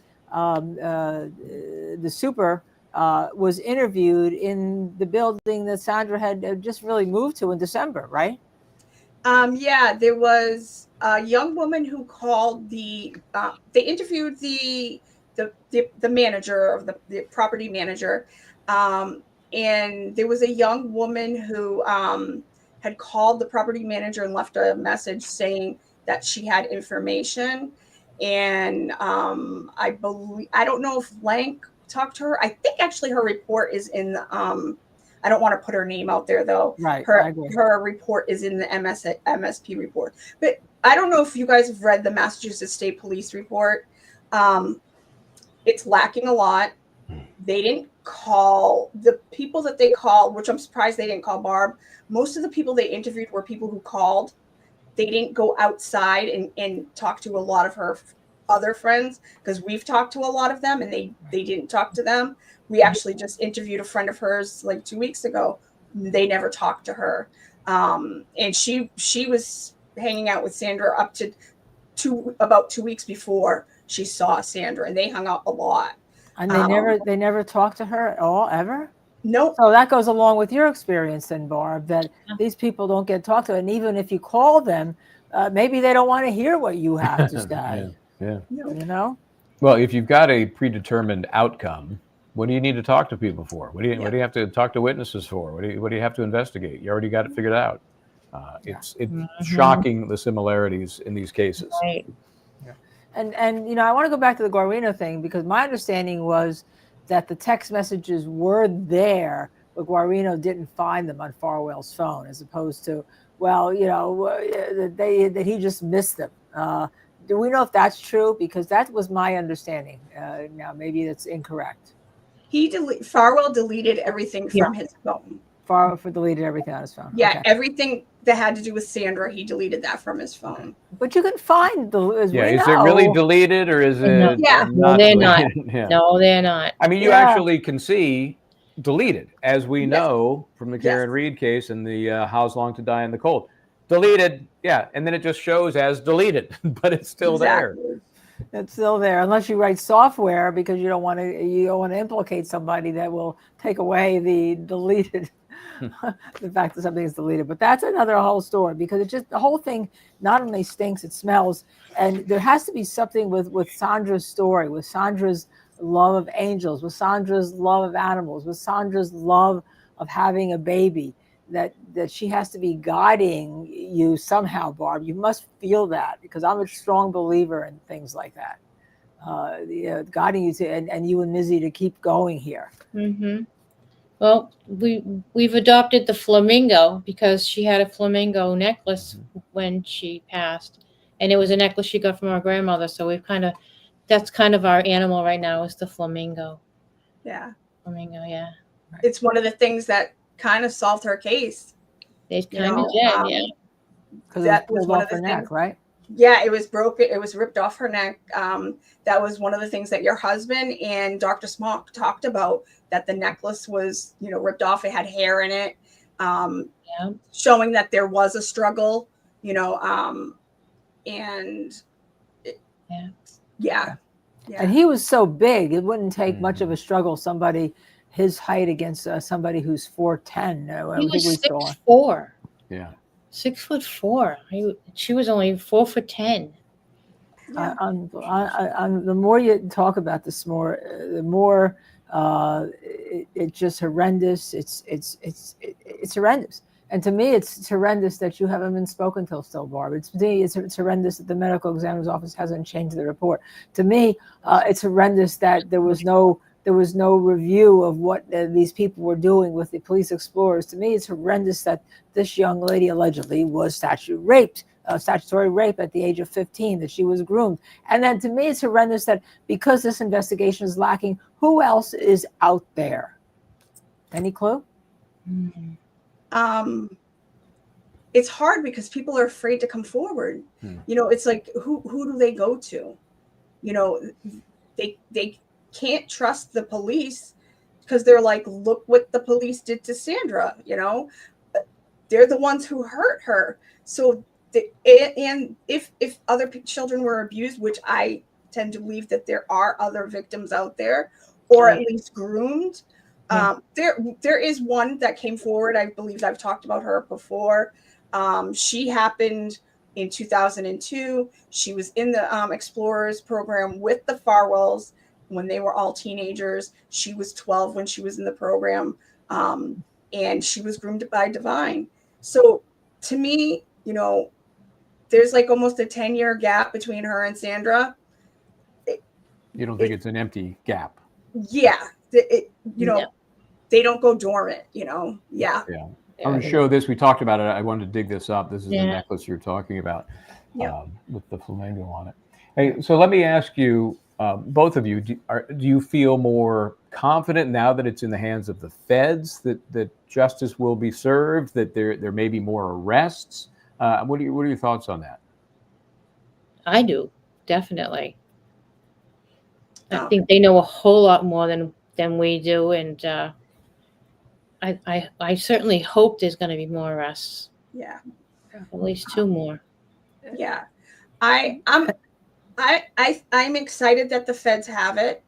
super was interviewed in the building that Sandra had just really moved to in December, right? Yeah, there was a young woman who called they interviewed the manager of the property manager. And there was a young woman who had called the property manager and left a message saying that she had information. And I don't know if Lank talked to her. I think actually her report is in the I don't want to put her name out there though. Right. Her report is in the MSP report. But I don't know if you guys have read the Massachusetts State Police report. It's lacking a lot. They didn't call the people that they called, which I'm surprised they didn't call Barb. Most of the people they interviewed were people who called. They didn't go outside and talk to a lot of her other friends, because we've talked to a lot of them and they didn't talk to them. We actually just interviewed a friend of hers like 2 weeks ago. They never talked to her. And she was hanging out with Sandra up to about 2 weeks before she saw Sandra, and they hung out a lot. And they never talked to her at all, ever? Nope. So that goes along with your experience then, Barb, that these people don't get talked to. And even if you call them, maybe they don't want to hear what you have to say. Yeah. You know? Well, if you've got a predetermined outcome, what do you need to talk to people for? What do you have to talk to witnesses for? What do you have to investigate? You already got it figured out. It's shocking, the similarities in these cases. Right. And I want to go back to the Guarino thing, because my understanding was that the text messages were there, but Guarino didn't find them on Farwell's phone, as opposed to, that he just missed them. Do we know if that's true? Because that was my understanding. Now, maybe that's incorrect. Farwell deleted everything from his phone. Farwell deleted everything on his phone. Yeah, okay. Everything that had to do with Sandra, he deleted that from his phone. But you can find is it really deleted, or is it? Yeah. No, they're not. Yeah. No, they're not. I mean, you actually can see deleted, as we know from the Karen Reed case and the How's Long to Die in the Cold. Deleted, yeah, and then it just shows as deleted, but it's still there. It's still there, unless you write software, because you don't want to implicate somebody that will take away the deleted. The fact that something is deleted. But that's another whole story, because the whole thing not only stinks, it smells. And there has to be something with Sandra's story, with Sandra's love of angels, with Sandra's love of animals, with Sandra's love of having a baby, that she has to be guiding you somehow, Barb. You must feel that, because I'm a strong believer in things like that. Guiding you to, and you and MiZZY to keep going here. Mm-hmm. Well, we've adopted the flamingo because she had a flamingo necklace when she passed, and it was a necklace she got from our grandmother. So that's kind of our animal right now, is the flamingo. Yeah. Flamingo, yeah. It's one of the things that kind of solved her case. They kind of did, yeah. Because it was pulled off her neck, right? Yeah, it was broken. It was ripped off her neck. That was one of the things that your husband and Dr. Smock talked about, that the necklace was, ripped off. It had hair in it, showing that there was a struggle, and yeah. And he was so big, it wouldn't take much of a struggle. Somebody his height against somebody who's 4'10". He was 6'4". Yeah. 6'4". She was only 4'10". Yeah. The more you talk about this, the more it's just horrendous. It's horrendous. And to me, it's horrendous that you haven't been spoken till still, Barb. It's horrendous that the medical examiner's office hasn't changed the report. To me, it's horrendous that there was no review of what these people were doing with the police explorers. To me, it's horrendous that this young lady allegedly was statutory rape at the age of 15, that she was groomed. And then to me, it's horrendous that because this investigation is lacking, who else is out there? Any clue? Mm-hmm. It's hard because people are afraid to come forward. It's like, who do they go to? They can't trust the police because they're like, look what the police did to Sandra. They're the ones who hurt her. So and if other children were abused, which I tend to believe that there are other victims out there, or at least groomed. There is one that came forward. I believe I've talked about her before. She happened in 2002. She was in the Explorers program with the Farwells when they were all teenagers. She was 12 when she was in the program, and she was groomed by Divine. So to me, there's like almost a 10-year gap between her and Sandra. You don't think it's an empty gap? Yeah. They don't go dormant, Yeah. I'm going to show this. We talked about it. I wanted to dig this up. This is the necklace you're talking about with the flamingo on it. Hey, so let me ask you, both of you, do you feel more confident now that it's in the hands of the feds that justice will be served, that there may be more arrests? What are your thoughts on that? I do, definitely. I think they know a whole lot more than we do, and I certainly hope there's going to be more arrests. Yeah, at least 2 more. Yeah, I'm excited that the feds have it,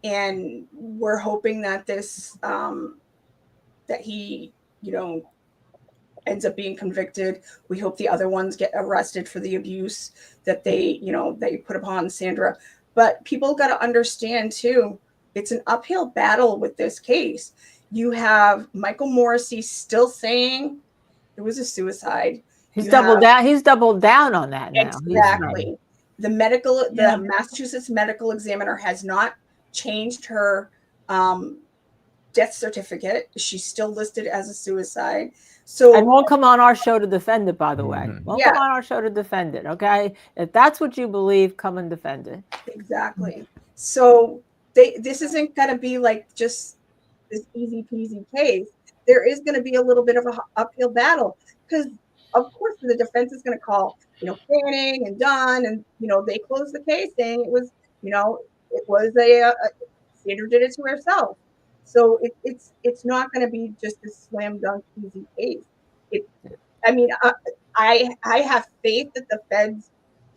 and we're hoping that this that he ends up being convicted. We hope the other ones get arrested for the abuse that they put upon Sandra. But people got to understand too, it's an uphill battle with this case. You have Michael Morrissey still saying it was a suicide. He's doubled down. He's doubled down on that now. Exactly. The Massachusetts medical examiner has not changed her death certificate. She's still listed as a suicide. So and won't come on our show to defend it, by the way. Won't come on our show to defend it, okay? If that's what you believe, come and defend it. Exactly. So this isn't going to be like just this easy peasy case. There is going to be a little bit of an uphill battle because, of course, the defense is going to call, Fanning and Dunn, and they closed the case saying it was, it was Sandra did it to herself. So it's not going to be just a slam dunk easy case. I have faith that the feds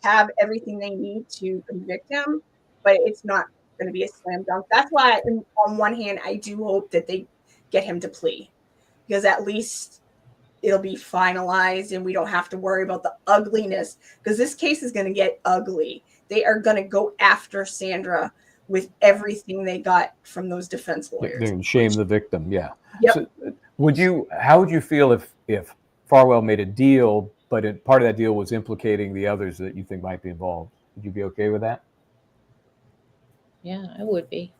have everything they need to convict him, but it's not going to be a slam dunk. That's why, on one hand, I do hope that they get him to plea, because at least it'll be finalized and we don't have to worry about the ugliness, because this case is going to get ugly. They are going to go after Sandra with everything they got from those defense lawyers. They're going to shame the victim. Yeah. Yep. So, How would you feel if Farwell made a deal, but part of that deal was implicating the others that you think might be involved? Would you be okay with that? Yeah, I would be.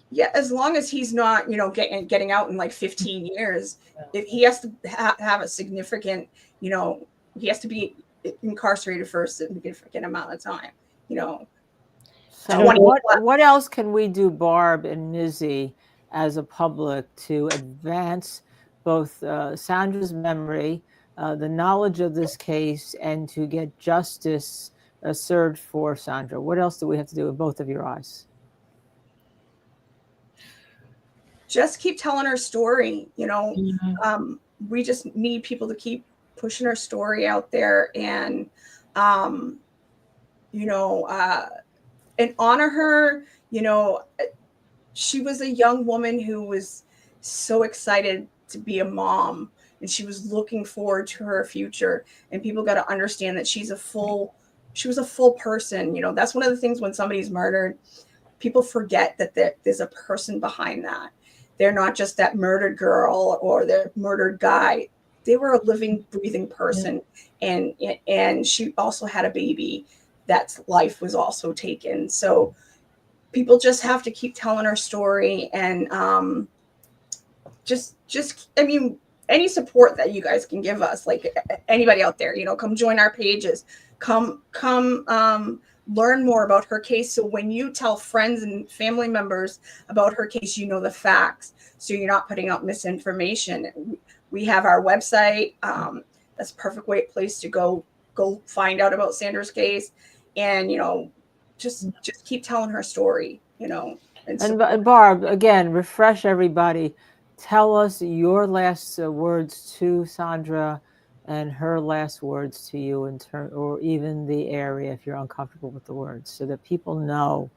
Yeah, as long as he's not, getting out in like 15 years, if he has to have a significant, he has to be incarcerated for a significant amount of time, So 20 what else can we do, Barb and MiZZY, as a public to advance both Sandra's memory, the knowledge of this case, and to get justice served for Sandra? What else do we have to do in both of your eyes? Just keep telling her story, Mhm. We just need people to keep pushing her story out there, and and honor her. She was a young woman who was so excited to be a mom, and she was looking forward to her future, and people got to understand that she was a full person. That's one of the things when somebody's murdered, people forget that there's a person behind that. They're not just that murdered girl or the murdered guy. They were a living, breathing person. And she also had a baby that's life was also taken. So people just have to keep telling her story, and any support that you guys can give us, like anybody out there, come join our pages, come learn more about her case. So when you tell friends and family members about her case, the facts, so you're not putting out misinformation. We have our website. That's a perfect place to go find out about Sandra's case, and just keep telling her story. And Barb, again, refresh everybody. Tell us your last words to Sandra and her last words to you, or even the area, if you're uncomfortable with the words, so that people know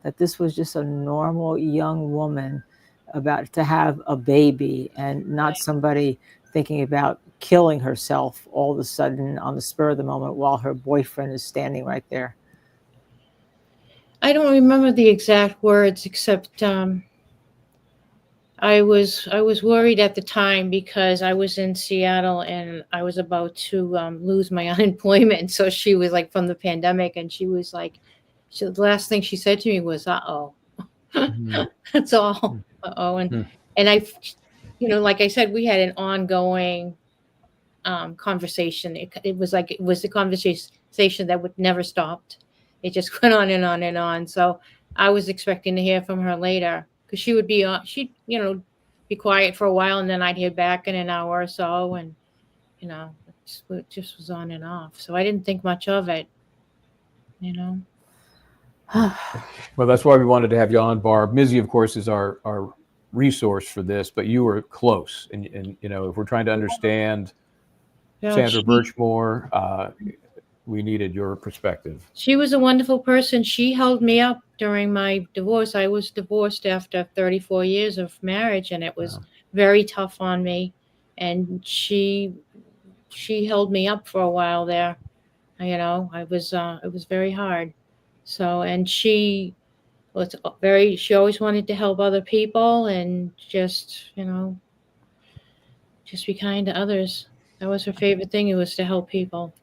that this was just a normal young woman about to have a baby, and not somebody thinking about killing herself all of a sudden on the spur of the moment while her boyfriend is standing right there. I don't remember the exact words, except I was worried at the time because I was in Seattle and I was about to lose my unemployment. So she was like, from the pandemic, and she was like, the last thing she said to me was, "Uh-oh." That's all. Uh-oh. And I, like I said, we had an ongoing conversation. It was a conversation that would never stopped. It just went on and on and on. So I was expecting to hear from her later, because she would be she'd be quiet for a while, and then I'd hear back in an hour or so, and it just was on and off. So I didn't think much of it. Well, that's why we wanted to have you on, Barb. MiZZY, of course, is our resource for this, but you were close, and if we're trying to understand Sandra Birchmore, we needed your perspective. She was a wonderful person. She held me up during my divorce. I was divorced after 34 years of marriage, and it was very tough on me. And she held me up for a while there. It was very hard. So, and she always wanted to help other people, and just be kind to others. That was her favorite thing. It was to help people.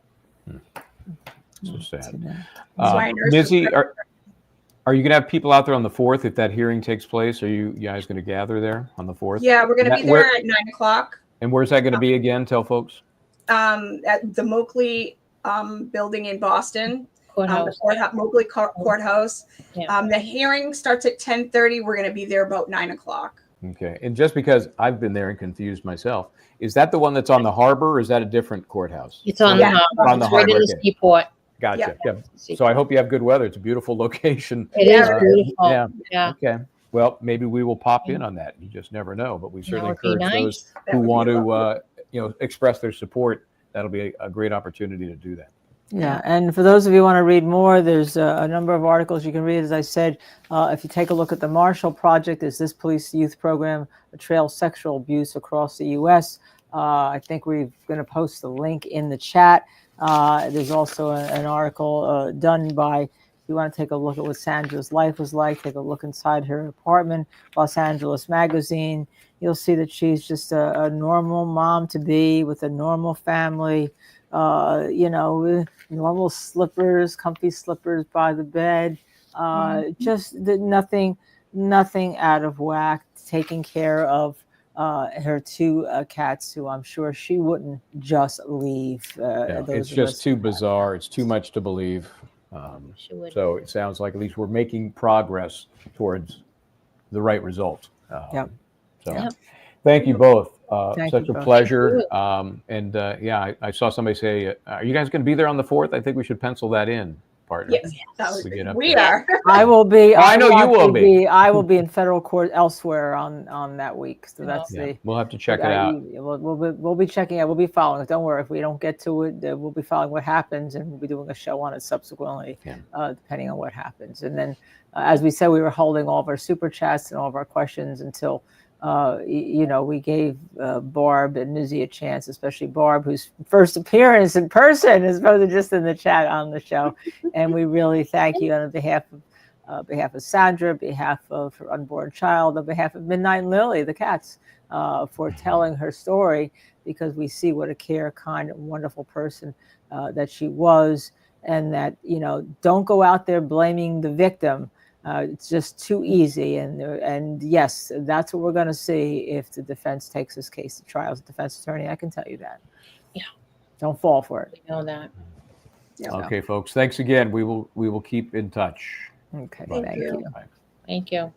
So sad. MiZZY, are you going to have people out there on the 4th if that hearing takes place? Are you guys going to gather there on the 4th? Yeah, we're going to be there at 9:00. And where's that going to be again? Tell folks. At the Moakley building in Boston. Courthouse. Moakley Courthouse. Yeah. The hearing starts at 10:30. We're going to be there about 9:00. Okay. And just because I've been there and confused myself, is that the one that's on the harbor, or is that a different courthouse? It's on the harbor. On the harbor. Right in the seaport. Gotcha. Yeah. So I hope you have good weather. It's a beautiful location. It is beautiful. Yeah. Okay. Well, maybe we will pop in on that. You just never know. But we certainly encourage those who want to, express their support. That'll be a great opportunity to do that. Yeah, and for those of you who want to read more, there's a number of articles you can read. As I said, if you take a look at the Marshall Project, is this police youth program trails sexual abuse across the U.S.? I think we're going to post the link in the chat. There's also an article done by, if you want to take a look at what Sandra's life was like, take a look inside her apartment, Los Angeles Magazine. you'll see that she's just a normal mom to be with a normal family. Normal slippers, comfy slippers by the bed. Nothing out of whack. Taking care of her two cats, who I'm sure she wouldn't just leave. It's just too bizarre. It's too much to believe. So it sounds like at least we're making progress towards the right result. Thank you both. Such a pleasure. I saw somebody say, are you guys going to be there on the 4th? I think we should pencil that in, partner. Yes, we are. I will be. I know you will be. I will be in federal court elsewhere on that week. So that's we'll have to check it out. We'll be checking it. We'll be following it. Don't worry. If we don't get to it, we'll be following what happens, and we'll be doing a show on it subsequently, depending on what happens. And then, as we said, we were holding all of our super chats and all of our questions until we gave Barb and MiZZY a chance, especially Barb, whose first appearance in person is supposed to just in the chat on the show. And we really thank you on behalf of Sandra, on behalf of her unborn child, on behalf of Midnight and Lily, the cats, for telling her story, because we see what a kind and wonderful person that she was, and that, don't go out there blaming the victim. It's just too easy, and yes, that's what we're going to see if the defense takes this case to trial. As a defense attorney, I can tell you that. Yeah, don't fall for it. We know that. Okay, folks. Thanks again. We will keep in touch. Okay, thank you. Thank you. All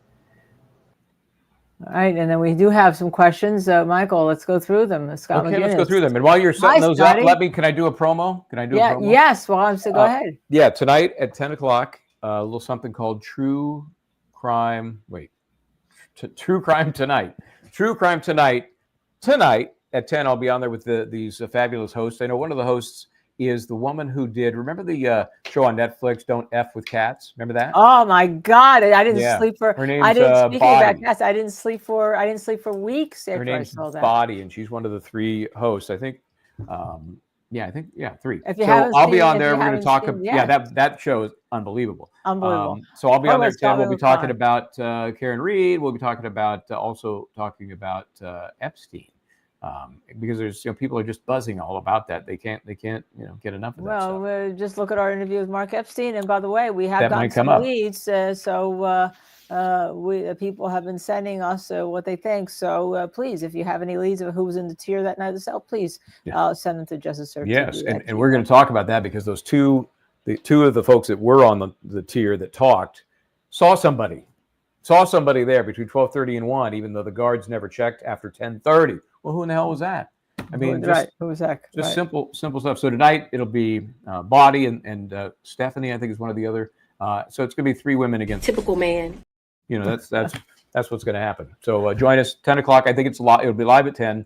right, and then we do have some questions, Michael. Let's go through them. Scott McGinnis. Let's go through them. And while you're setting those up, can I do a promo? Can I do a promo? Yes. Well, go ahead. Yeah, tonight at 10 o'clock. A little something called True Crime. True Crime Tonight. True Crime Tonight. Tonight at 10, I'll be on there with these fabulous hosts. I know one of the hosts is the woman who did. Remember the show on Netflix, Don't F with Cats? Remember that? Oh my God! I didn't sleep for. Her name's Speaking Body. about cats, I didn't sleep for weeks after I saw that. Body, and she's one of the 3 hosts. I think. Three. If you so I'll be on there. We're going to talk. That show is unbelievable. Unbelievable. So I'll be on there. We'll be talking about Karen Reed. We'll be talking about Epstein, because there's people are just buzzing all about that. They can't get enough of that. Well, just look at our interview with Mark Epstein, and by the way, we have gotten some leads. People have been sending us what they think. So please, if you have any leads of who was in the tier that night of the sale, please send them to Justice Serve. Yes, and we're going to talk about that, because those two of the folks that were on the tier that talked saw somebody there between 12:30 and 1, even though the guards never checked after 10:30. Well, who in the hell was that? I mean, who was that? Just simple stuff. So tonight it'll be Body and Stephanie, I think, is one of the other. So it's going to be 3 women against typical man. That's what's going to happen. So join us 10 o'clock. I think it'll be live at 10,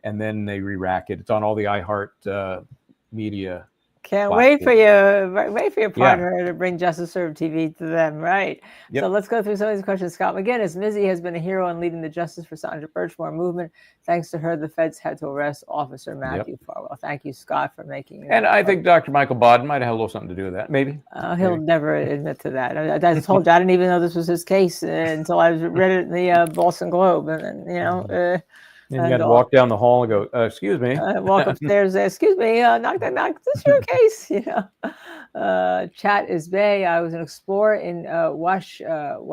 and then they re-rack it. It's on all the iHeart media. Can't wait for your partner to bring Justice Serve TV to them, right? Yep. So let's go through some of these questions. Scott McGinnis, MiZZY has been a hero in leading the Justice for Sandra Birchmore movement. Thanks to her, the feds had to arrest Officer Matthew Farwell. Thank you, Scott, for making it. And I think Dr. Michael Bodden might have had a little something to do with that, maybe. He'll never admit to that. I told you, I didn't even know this was his case until I read it in the Boston Globe, and then, and you got to walk down the hall and go, excuse me. Walk upstairs, excuse me, knock, this is your case, Chat is Bay. I was an explorer in Washtenaw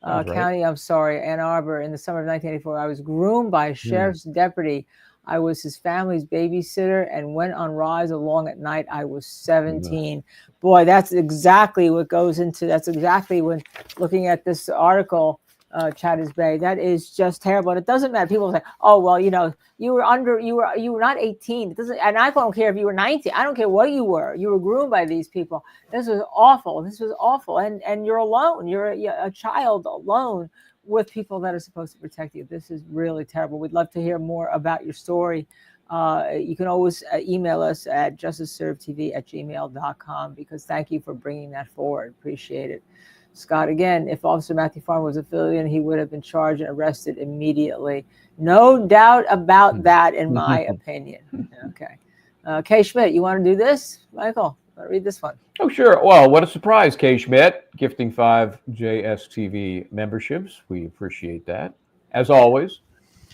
County, Ann Arbor, in the summer of 1984. I was groomed by a sheriff's deputy. I was his family's babysitter and went on rides along at night. I was 17. Boy, that's exactly what goes into, that's exactly when looking at this article, Chattis Bay, that is just terrible. And it doesn't matter. People say, "Oh, well, you were not 18." It doesn't, and I don't care if you were 19. I don't care what you were. You were groomed by these people. This was awful. And you're alone. You're a child alone with people that are supposed to protect you. This is really terrible. We'd love to hear more about your story. You can always email us at justiceservetv@gmail.com, because thank you for bringing that forward. Appreciate it. Scott, again, if Officer Matthew Farmer was a civilian, he would have been charged and arrested immediately. No doubt about that, in my opinion. Okay. Kay Schmidt, you want to do this? Michael, Read this one. Oh, sure. Well, what a surprise, Kay Schmidt, gifting 5 JSTV memberships. We appreciate that, as always.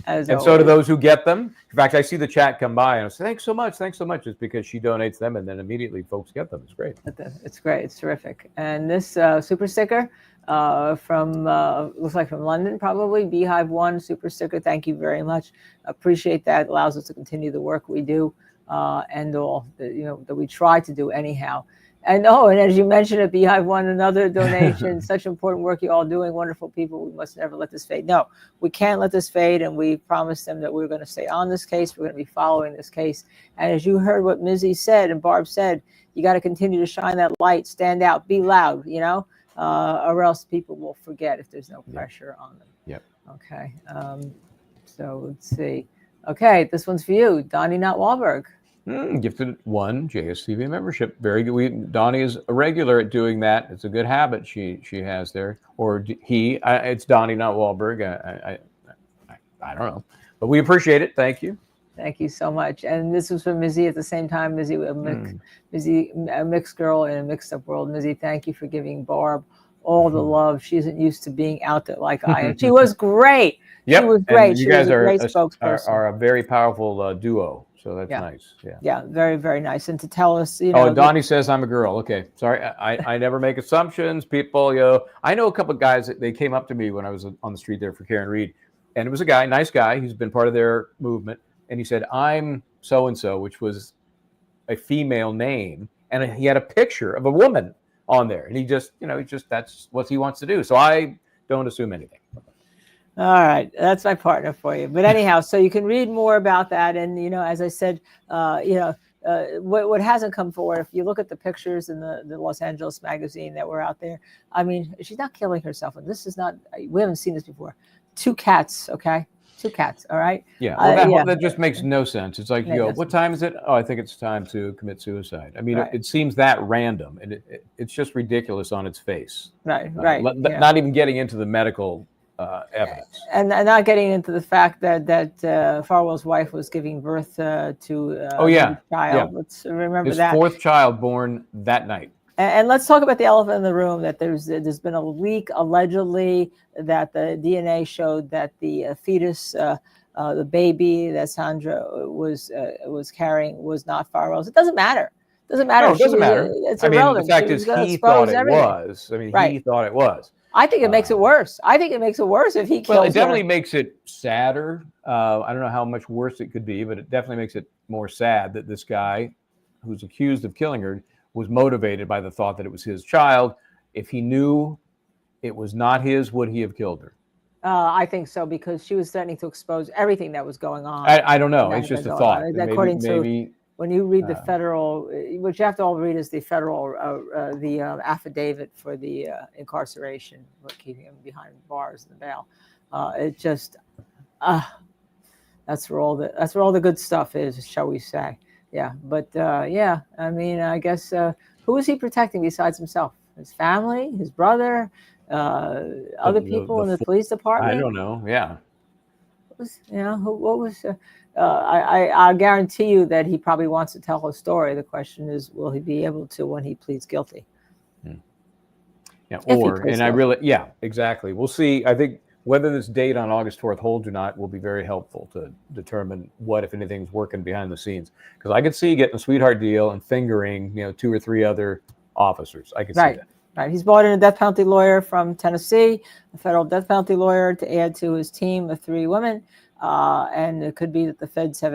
As And always. so do those who get them. In fact, I see the chat come by and I say, thanks so much. It's because she donates them and then immediately folks get them. It's great. It's great. It's terrific. And this super sticker from, looks like from London, probably, Beehive 1 super sticker. Thank you very much. Appreciate that. It allows us to continue the work we do and all that, that we try to do anyhow. And and as you mentioned at Beehive 1, another donation, such important work you all doing, wonderful people. We must never let this fade. No, we can't let this fade. And we promised them that we're going to stay on this case. We're going to be following this case. And as you heard what MiZZY said and Barb said, you got to continue to shine that light, stand out, be loud, or else people will forget if there's no pressure on them. Yep. Okay. So let's see. Okay, this one's for you, Donnie Not Wahlberg. Gifted 1 JSTV membership. Very good. Donnie is a regular at doing that. It's a good habit she has there. Or he. It's Donnie Not Wahlberg. I don't know. But we appreciate it. Thank you. Thank you so much. And this was for MiZZY at the same time. MiZZY, a mixed girl in a mixed up world. MiZZY, thank you for giving Barb all the love. She isn't used to being out there like I am. She was great. Yep. She was great. And you she guys was a great spokesperson. are a very powerful duo. So that's nice. Yeah. Yeah, very, very nice. And to tell us, Donnie says I'm a girl. Okay. Sorry. I never make assumptions. People, I know a couple of guys that they came up to me when I was on the street there for Karen Reed. And it was a guy, nice guy. He's been part of their movement. And he said, I'm so-and-so, which was a female name. And he had a picture of a woman on there. And he just, that's what he wants to do. So I don't assume anything. All right, that's my partner for you. But anyhow, so you can read more about that. And, as I said, what hasn't come forward, if you look at the pictures in the Los Angeles magazine that were out there, I mean, she's not killing herself. And this is not, we haven't seen this before. 2 cats, okay? 2 cats, all right? Yeah, well, that just makes no sense. It's like, what time is it? Oh, I think it's time to commit suicide. I mean, it seems that random. And it's just ridiculous on its face. Right. Not even getting into the medical evidence. And not getting into the fact that Farwell's wife was giving birth to a child. Yeah. Let's remember his that. 4th child born that night. And let's talk about the elephant in the room, that there's been a leak allegedly that the DNA showed that the fetus, the baby that Sandra was carrying was not Farwell's. It doesn't matter. It doesn't matter. No, it doesn't matter. It's The irrelevant. fact is he thought it was. I mean, he thought it was. I think it makes it worse. I think it makes it worse if he kills her. Well, it definitely makes it sadder. I don't know how much worse it could be, but it definitely makes it more sad that this guy who's accused of killing her was motivated by the thought that it was his child. If he knew it was not his, would he have killed her? I think so, because she was threatening to expose everything that was going on. I don't know. It's just a thought. According maybe, to when you read the federal, what you have to all read is the federal, the affidavit for the incarceration, keeping him behind bars and the bail. It just, that's where all the good stuff is, shall we say? Yeah, but I mean, I guess who is he protecting besides himself? His family, his brother, other people in the police department? I don't know. Yeah. What was? I guarantee you that he probably wants to tell his story. The question is, will he be able to when he pleads guilty? Yeah. Exactly. We'll see. I think whether this date on August 4th holds or not will be very helpful to determine what, if anything's working behind the scenes. Because I could see getting a sweetheart deal and fingering, 2 or 3 other officers. I could see that. Right. He's brought in a death penalty lawyer from Tennessee, a federal death penalty lawyer, to add to his team of 3 women. And it could be that the feds have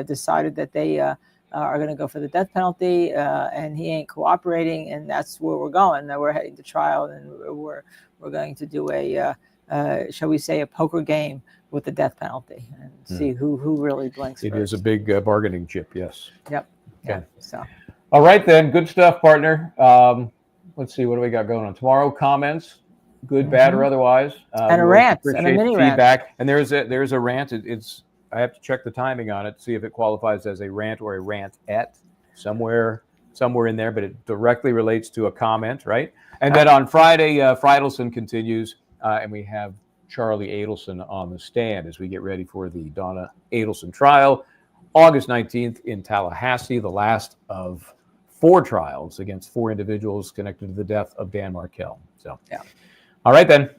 decided that they are going to go for the death penalty, and he ain't cooperating, and that's where we're going. Now we're heading to trial, and we're going to do shall we say, a poker game with the death penalty and see who really blinks It first. is a big bargaining chip, yes. Yep. Okay. Yeah, so. All right, then. Good stuff, partner. Let's see. What do we got going on? Tomorrow, comments, good, bad, or otherwise. And a rant, and a mini feedback. rant. And there's a rant. I have to check the timing on it, see if it qualifies as a rant or a rant-ette, somewhere in there, but it directly relates to a comment, right? And then on Friday, Fridelson continues, and we have Charlie Adelson on the stand as we get ready for the Donna Adelson trial, August 19th in Tallahassee, the last of 4 trials against 4 individuals connected to the death of Dan Markel. So, Yeah. All right, then.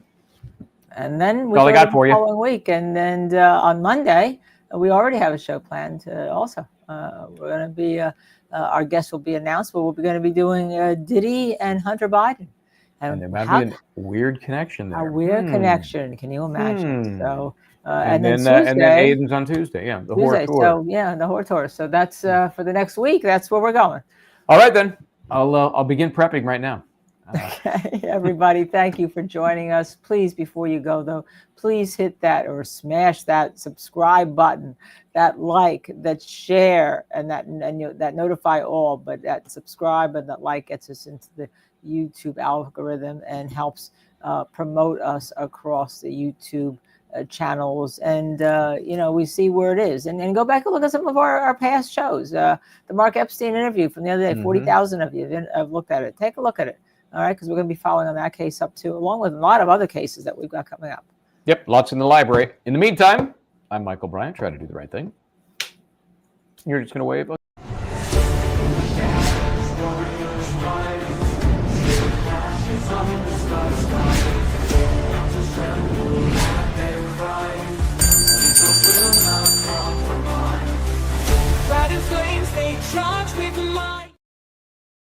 And then we all I go got to for the you. following week, and then on Monday we already have a show planned. Also, we're going to be our guest will be announced, but we're going to be doing Diddy and Hunter Biden, And there might be a weird connection there. a weird connection. Can you imagine? So, and then Tuesday, and then Aiden's on Tuesday. Yeah, the Horror Tour. So yeah, the Horror Tour. So that's for the next week. That's where we're going. All right, then. I'll begin prepping right now. Okay, everybody, thank you for joining us. Please, before you go, though, please hit that or smash that subscribe button, that like, that share, and that notify all. But that subscribe and that like gets us into the YouTube algorithm and helps promote us across the YouTube channels. And we see where it is. And go back and look at some of our past shows. The Mark Epstein interview from the other day. 40,000 of you have looked at it. Take a look at it. All right, because we're going to be following on that case up too, along with a lot of other cases that we've got coming up. Yep, lots in the library. In the meantime, I'm Michael Bryant, trying to do the right thing. You're just going to wave?